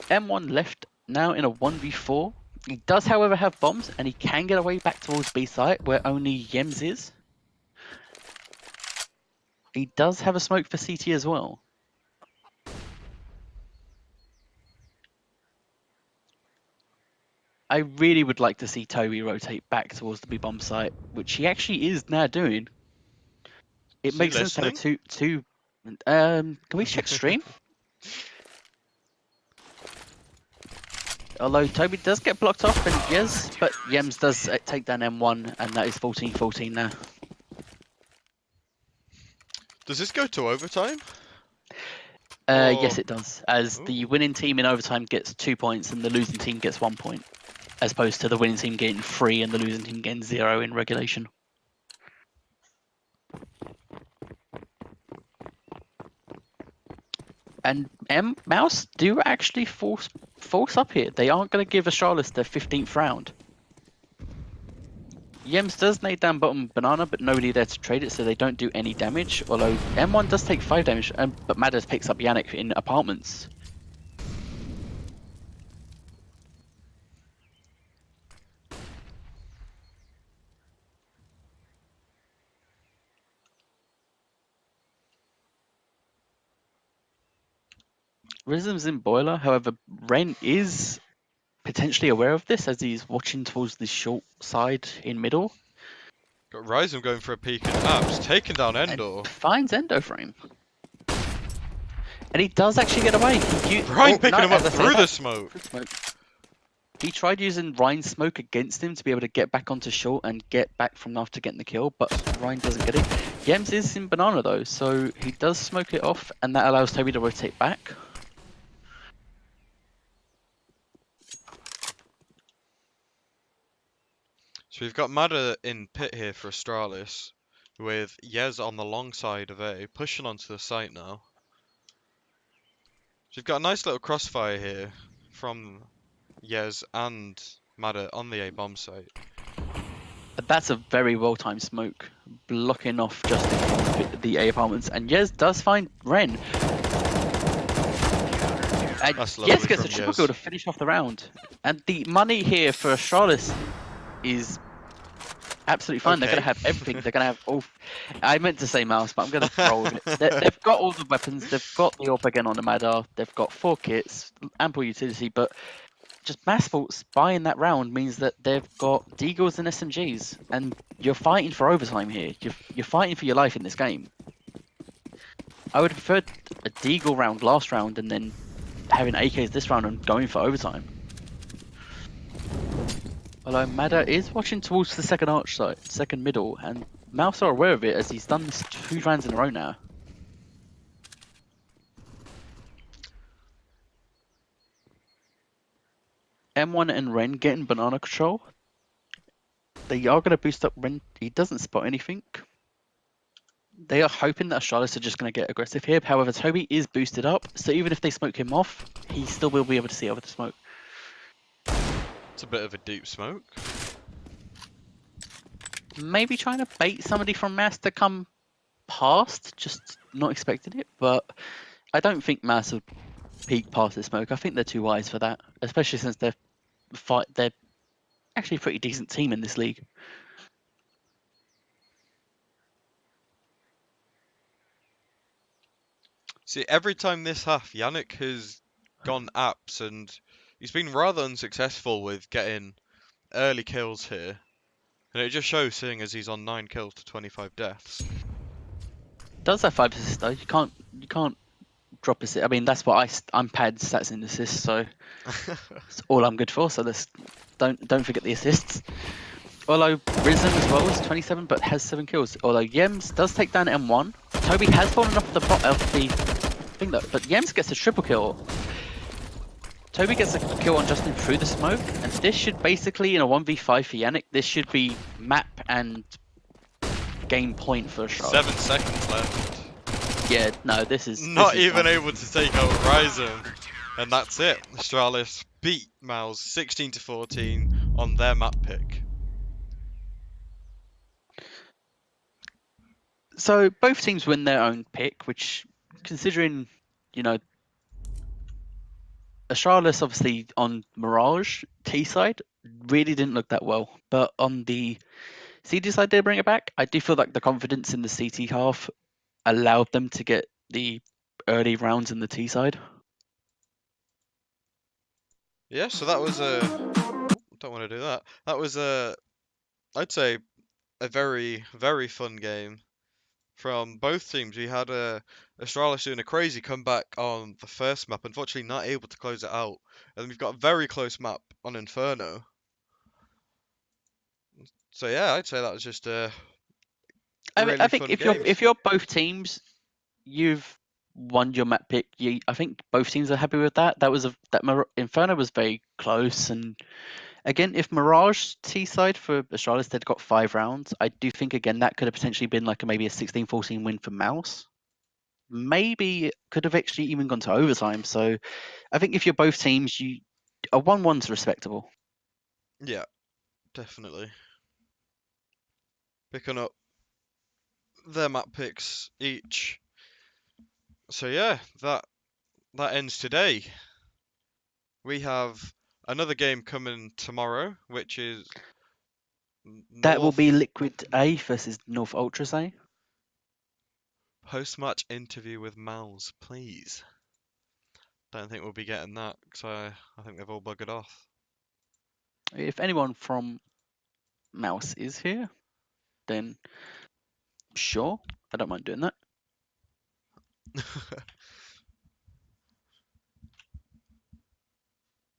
M1 left now in a 1v4. He does, however, have bombs, and he can get away back towards B site, where only Yems is. He does have a smoke for CT as well. I really would like to see Toby rotate back towards the B bomb site, which he actually is now doing. It Is makes he sense to have listening? two. Can we check stream? Although Toby does get blocked off, and yes, but Yems does take down M1, and that is 14-14 now. Does this go to overtime? Yes, it does. As the Ooh. winning team in overtime gets 2 points, and the losing team gets 1 point, as opposed to the winning team getting 3 and the losing team getting 0 in regulation. And Mouse do actually force up here. They aren't going to give Astralis their 15th round. Yems does nade down bottom banana, but nobody there to trade it, so they don't do any damage. Although M1 does take 5 damage, but Madders picks up Yannick in apartments. Rhythm's in boiler, however, Ren is potentially aware of this as he's watching towards the short side in middle. Got Ryzen going for a peek at Apps, taking down Endor. And finds Endo frame. And he does actually get away. Ryan picking him up through the smoke. He tried using Ryan's smoke against him to be able to get back onto short and get back from after getting the kill, but Ryan doesn't get it. Yems is in banana though, so he does smoke it off, and that allows Toby to rotate back. So we've got Madder in pit here for Astralis, with Yez on the long side of A, pushing onto the site now. So we've got a nice little crossfire here from Yez and Madder on the A bomb site. That's a very well-timed smoke, blocking off just the A apartments, and Yez does find Ren. And That's lovely Yez gets from a triple Yez. kill to finish off the round. And the money here for Astralis is absolutely fine. They're Okay. going to have everything. They're going to have all. I meant to say Mouse, but I'm going to roll with it. They've got all the weapons. They've got the AWP again on the Madar. They've got 4 kits, ample utility, but just Massfaults buying that round means that they've got Deagles and SMGs, and you're fighting for overtime here. You're fighting for your life in this game. I would have preferred a Deagle round last round and then having AKs this round and going for overtime. Although Madder is watching towards the second arch side, second middle, and Mouse are aware of it as he's done this 2 rounds in a row now. M1 and Ren getting banana control. They are going to boost up Ren. He doesn't spot anything. They are hoping that Astralis are just going to get aggressive here. However, Toby is boosted up, so even if they smoke him off, he still will be able to see over the smoke. It's a bit of a deep smoke. Maybe trying to bait somebody from Mass to come past, just not expecting it, but I don't think Mass would peek past the smoke. I think they're too wise for that, especially since they're actually a pretty decent team in this league. See, every time this half, Yannick has gone apps and he's been rather unsuccessful with getting early kills here, and it just shows, seeing as he's on 9 kills to 25 deaths. Does have 5 assists though. You can't drop assist. I mean, that's what I'm pad stats in assists, so it's all I'm good for. So let's don't forget the assists. Although Risen as well is 27, but has 7 kills. Although Yems does take down M1. Toby has fallen off the thing though, but Yems gets a triple kill. Toby gets a kill on Justin through the smoke, and this should basically, in a 1v5 for Yannick, this should be map and game point for Astralis. 7 seconds left. Yeah, no, this is Not this is even done. able to take out Horizon. And that's it. Astralis beat Mouse 16 to 14 on their map pick. So both teams win their own pick, which, considering, you know, Astralis obviously on Mirage T side really didn't look that well, but on the CT side they bring it back. I do feel like the confidence in the CT half allowed them to get the early rounds in the T side. Yeah, so that was a... don't want to do that. That was a... I'd say a very, very fun game from both teams. We had Astralis doing a crazy comeback on the first map, unfortunately not able to close it out. And we've got a very close map on Inferno. So yeah, I'd say that was just a really I think fun if you're both teams, you've won your map pick. I think both teams are happy with that. Inferno was very close, and again, if Mirage T side for Astralis they'd got 5 rounds, I do think again that could have potentially been like maybe a 16-14 win for Mouse. Maybe it could have actually even gone to overtime. So I think if you're both teams, a 1-1's respectable. Yeah, definitely. Picking up their map picks each. So yeah, that ends today. We have another game coming tomorrow, which is That will be Liquid A versus North Ultras A. Post-match interview with Mouse, please. Don't think we'll be getting that, because I think they've all buggered off. If anyone from Mouse is here, then sure, I don't mind doing that.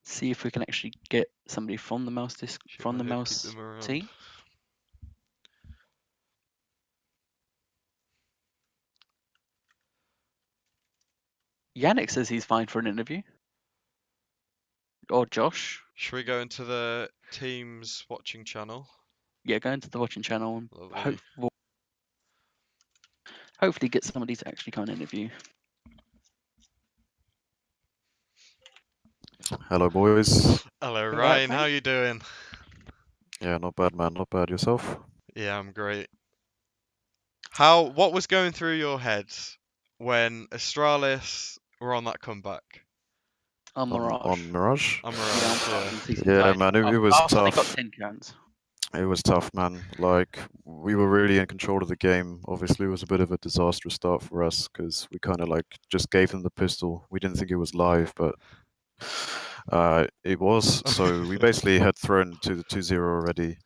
See if we can actually get somebody from the Mouse team. Yannick says he's fine for an interview. Or Josh. Should we go into the team's watching channel? Yeah, go into the watching channel and Lovely. hopefully get somebody to actually come and interview. Hello, boys. Hello, Right, Ryan. How thanks. you doing? Yeah, not bad, man. Not bad. Yourself? Yeah, I'm great. What was going through your head when Astralis were on that comeback? On Mirage. On Mirage? On Mirage, Yeah, man, it was After they got tough. 10 rounds. It was tough, man. Like, we were really in control of the game. Obviously, it was a bit of a disastrous start for us because we kind of like just gave them the pistol. We didn't think it was live, but it was. So we basically had thrown to the 2-0 already.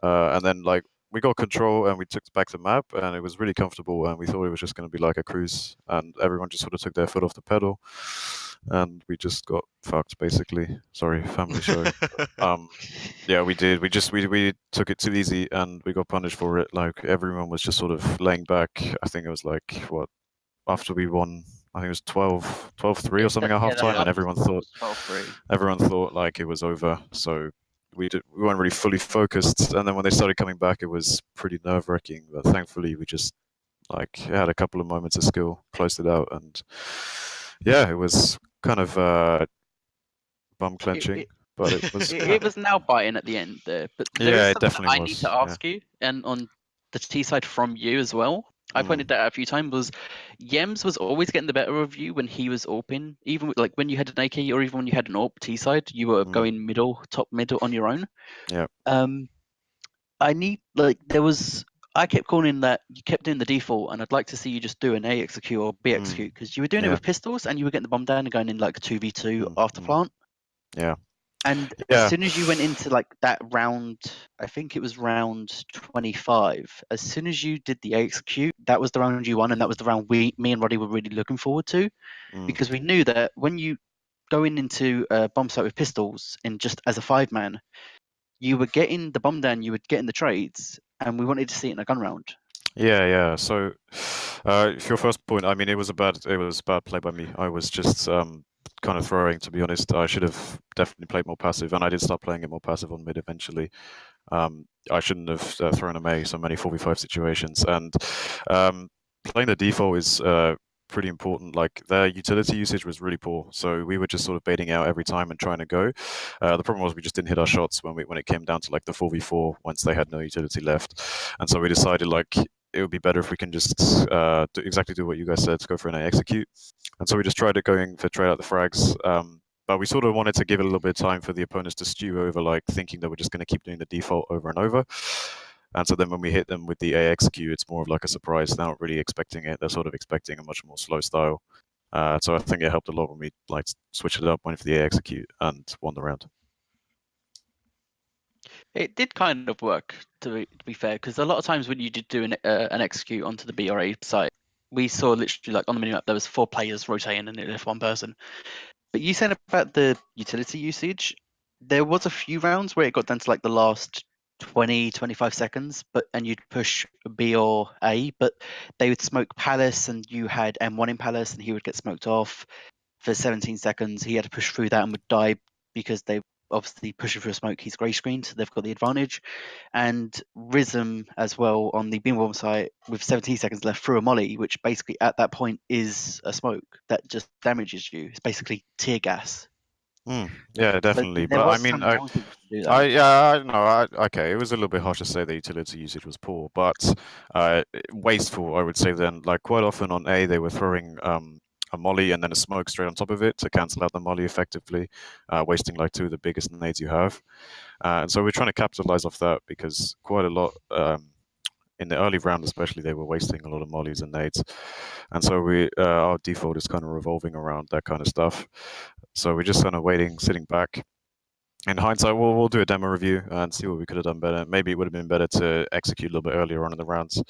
And then, like, we got control and we took back the map and it was really comfortable and we thought it was just going to be like a cruise and everyone just sort of took their foot off the pedal and we just got fucked basically. Sorry, family show. Yeah, we did. We took it too easy and we got punished for it. Like everyone was just sort of laying back. I think it was like after we won, I think it was 12-3 or something at halftime, and everyone thought like it was over. So we weren't really fully focused, and then when they started coming back, it was pretty nerve-wracking. But thankfully, we just like had a couple of moments of skill, closed it out, and yeah, it was kind of bum clenching. But it was it was now biting at the end there. But yeah, it definitely I need to ask you, and on the T side from you as well. I pointed that out a few times. Was Yems was always getting the better of you when he was AWPing, even like when you had an AK or even when you had an AWP T side, you were going top middle on your own. Yeah. I need I kept calling that you kept doing the default, and I'd like to see you just do an A execute or B execute because you were doing it with pistols and you were getting the bomb down and going in like 2v2 after plant. Yeah. And as Yeah. soon as you went into like that round, I think it was round 25. As soon as you did the execute, that was the round you won, and that was the round me and Roddy were really looking forward to, because we knew that when you going into a bomb site with pistols and just as a 5-man, you were getting the bomb down, you were getting the trades, and we wanted to see it in a gun round. Yeah. So, for your first point, I mean, it was bad play by me. I was just kind of throwing, to be honest. I should have definitely played more passive, and I did start playing it more passive on mid eventually. I shouldn't have thrown away so many 4v5 situations, and playing the default is pretty important. Like their utility usage was really poor, so we were just sort of baiting out every time and trying to go. The problem was we just didn't hit our shots when it came down to like the 4v4 once they had no utility left, and so we decided like it would be better if we can just do what you guys said, go for an A execute. And so we just tried it going for trade out the frags. But we sort of wanted to give it a little bit of time for the opponents to stew over, like thinking that we're just going to keep doing the default over and over. And so then when we hit them with the A execute, it's more of like a surprise. They're not really expecting it. They're sort of expecting a much more slow style. So I think it helped a lot when we like switched it up, went for the A execute, and won the round. It did kind of work, to be fair, because a lot of times when you did do an execute onto the BRA site, we saw literally like on the minimap there was 4 players rotating and it left 1 person. But you said about the utility usage, there was a few rounds where it got down to like the last 20-25 seconds, and you'd push B or A, but they would smoke Palace and you had M1 in Palace and he would get smoked off for 17 seconds. He had to push through that and would die because they obviously pushing through a smoke. He's grey screened, so they've got the advantage. And Rhythm as well on the beam bomb site with 17 seconds left through a molly, which basically at that point is a smoke that just damages you. It's basically tear gas. Yeah, So definitely. there But I was mean, some rounds that you could do that. I know. Okay, it was a little bit harsh to say the utility usage was poor, but wasteful, I would say. Then, like quite often on A, they were throwing a molly and then a smoke straight on top of it to cancel out the molly effectively, wasting like 2 of the biggest nades you have. And so we're trying to capitalize off that because quite a lot. In the early round, especially, they were wasting a lot of mollies and nades, and so our default is kind of revolving around that kind of stuff. So we're just kind of waiting, sitting back. In hindsight, we'll do a demo review and see what we could have done better. Maybe it would have been better to execute a little bit earlier on in the rounds.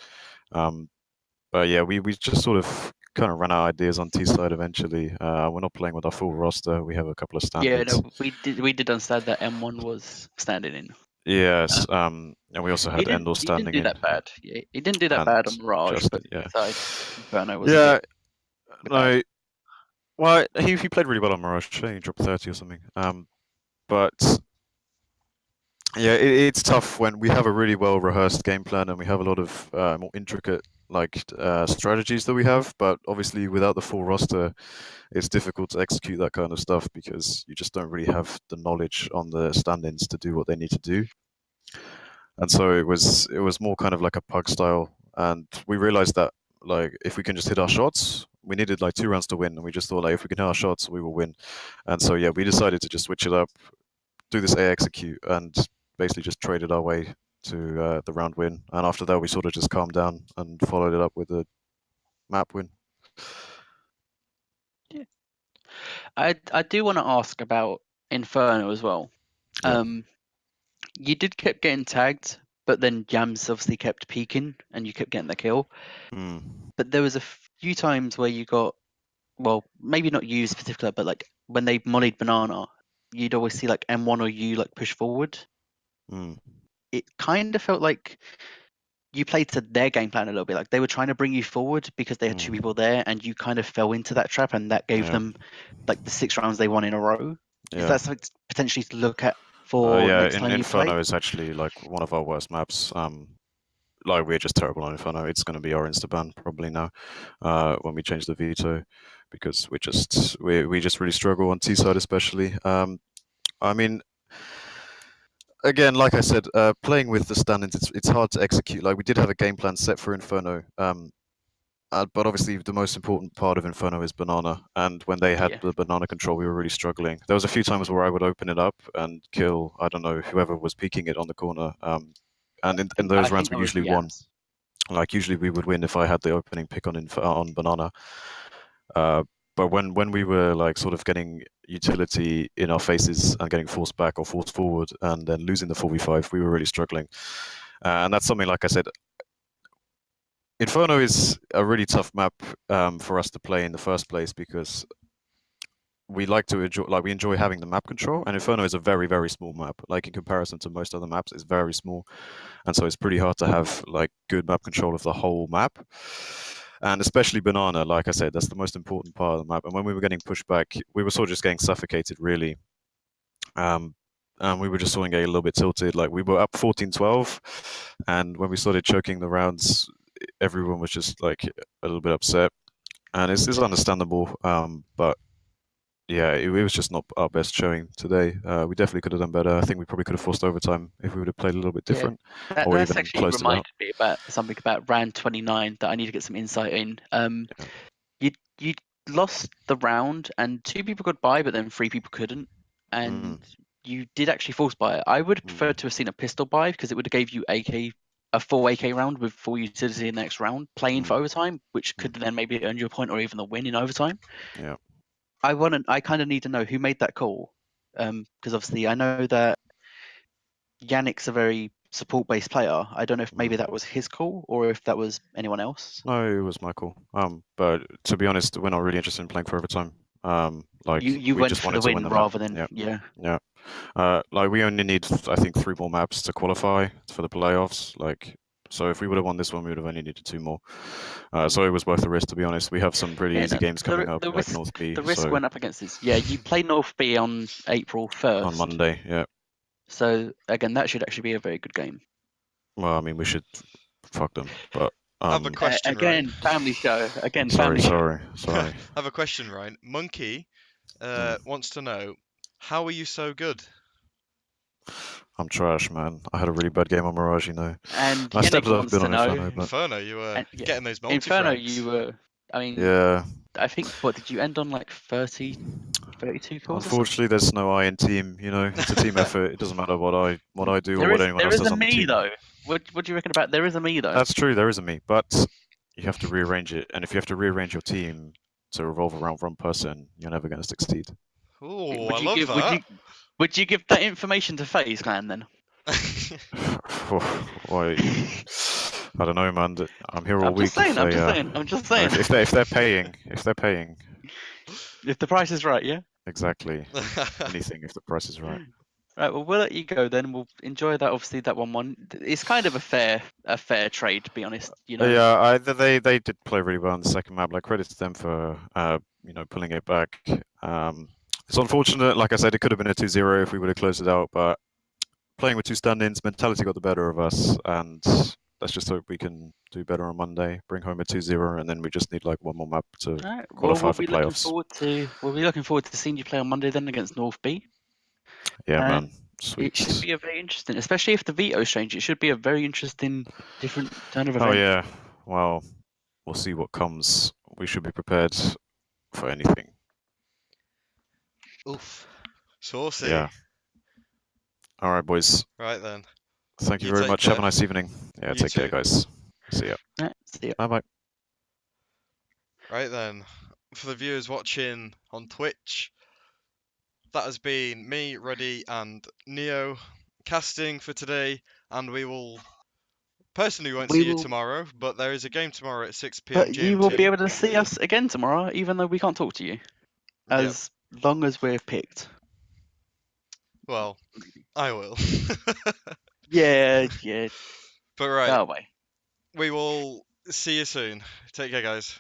But yeah, we just sort of kind of ran out of ideas on T side eventually. We're not playing with our full roster. We have a couple of Yeah, stand-ins. no, we did understand that M1 was standing in. Yes, and we also had Endor He didn't standing do in. that bad. Yeah, he didn't do that And bad on Mirage, Justin, but yeah. inside Inferno was a Yeah, bit bad. no. Well, he played really well on Mirage. He dropped 30 or something. But yeah, it's tough when we have a really well rehearsed game plan and we have a lot of more intricate like strategies that we have. But obviously, without the full roster, it's difficult to execute that kind of stuff because you just don't really have the knowledge on the stand-ins to do what they need to do. And so it was more kind of like a pug style, and we realized that like if we can just hit our shots, we needed like 2 rounds to win, and we just thought like if we can hit our shots, we will win. And so yeah, we decided to just switch it up, do this A execute, and basically just traded our way to the round win. And after that, we sort of just calmed down and followed it up with a map win. Yeah. I do want to ask about Inferno as well. Yeah. You did keep getting tagged, but then Jams obviously kept peeking and you kept getting the kill. But there was a few times where you got, well, maybe not you specifically, but like when they mollied Banana, you'd always see like M1 or you like push forward. It kind of felt like you played to their game plan a little bit. Like they were trying to bring you forward because they had 2 people there, and you kind of fell into that trap, and that gave them like the 6 rounds they won in a row. Is that something potentially to look at for Yeah, next time you Inferno play? is actually like one of our worst maps. Like we're just terrible on Inferno. It's going to be our Instaban probably now when we change the veto because we just really struggle on T side especially. I mean, again, like I said, playing with the stand-ins, it's hard to execute. Like we did have a game plan set for Inferno, but obviously the most important part of Inferno is Banana. And when they had the Banana control, we were really struggling. There was a few times where I would open it up and kill, I don't know, whoever was peeking it on the corner. And in those rounds, we usually won. Like usually we would win if I had the opening pick on Banana. But but when we were like sort of getting utility in our faces and getting forced back or forced forward and then losing the 4v5, we were really struggling. And that's something, like I said, Inferno is a really tough map for us to play in the first place because we enjoy having the map control, and Inferno is a very, very small map. Like in comparison to most other maps, it's very small, and so it's pretty hard to have like good map control of the whole map. And especially Banana, like I said, that's the most important part of the map. And when we were getting pushed back, we were sort of just getting suffocated, really. And we were just sort of getting a little bit tilted. Like we were up 14-12, and when we started choking the rounds, everyone was just like a little bit upset, and it's understandable. But yeah, it was just not our best showing today. We definitely could have done better. I think we probably could have forced overtime if we would have played a little bit different, or That's even actually closed it out. reminded me about something about round 29 that I need to get some insight in. Yeah. You lost the round, and 2 people got by, but then 3 people couldn't, and you did actually force buy it. I would have preferred to have seen a pistol buy because it would have gave you a full AK round with full utility in the next round, playing for overtime, which could then maybe earn you a point or even the win in overtime. Yeah. I kind of need to know who made that call, because obviously I know that Yannick's a very support-based player. I don't know if maybe that was his call or if that was anyone else. No, it was my call. But to be honest, we're not really interested in playing for overtime. Like You we went just for wanted the to win win the map. rather than Yeah. Like we only need, I think, 3 more maps to qualify for the playoffs. Like, so if we would have won this one, we would have only needed 2 more. So it was worth the risk, to be honest. We have some pretty easy games coming up, like North B. The risk So went up against this. Yeah, you play North B on April 1st. on Monday, yeah. So again, that should actually be a very good game. Well, I mean, we should fuck them, but I have a question, again, Ryan. family show. Again, sorry. I have a question, Ryan. Monkey wants to know, how are you so good? I'm trash, man. I had a really bad game on Mirage, you know. And I stepped Yannick up a wants bit to on know. Inferno, but Inferno, you were getting those Inferno, multi-frags. you were. I mean, yeah. I think what did you end on, like 30, 32 kills? Unfortunately, there's no I in team. You know, it's a team effort. It doesn't matter what I do or what anyone else does on the team. Though. What do you reckon about there is a me though? That's true. There is a me, but you have to rearrange it. And if you have to rearrange your team to revolve around one person, you're never going to succeed. Oh, I love that. Would you give that information to FaZe Clan then? Why? I don't know, man. I'm here all week. I'm just saying. If they're paying, if the price is right, yeah. Exactly. Anything if the price is right. Right, well, we'll let you go then. We'll enjoy that. Obviously, that 1-1. It's kind of a fair trade, to be honest. You know. Yeah, they did play really well in the second map. Like credit to them for pulling it back. It's unfortunate. Like I said, it could have been a 2-0 if we would have closed it out. But playing with 2 stand-ins, mentality got the better of us, and let's just hope we can do better on Monday. Bring home a 2-0, and then we just need like 1 more map to qualify for playoffs. We'll be looking forward to seeing you play on Monday then against North B. Yeah, man. Sweet. It should be a very interesting, especially if the veto's changed. It should be a very interesting, different turn of events. Oh yeah. Well, we'll see what comes. We should be prepared for anything. Oof. Saucy. Yeah. All right, boys. Right then. Thank you very much. Have a nice evening. Yeah, take care, guys. See ya. See ya. Bye-bye. Right then. For the viewers watching on Twitch, that has been me, Ruddy, and Neo casting for today, and we will personally won't see you tomorrow, but there is a game tomorrow at 6 p.m. But GMT. you will be able to see us again tomorrow, even though we can't talk to you, as long as we're picked. Well, I will. yeah. But right, Go away. we will see you soon. Take care, guys.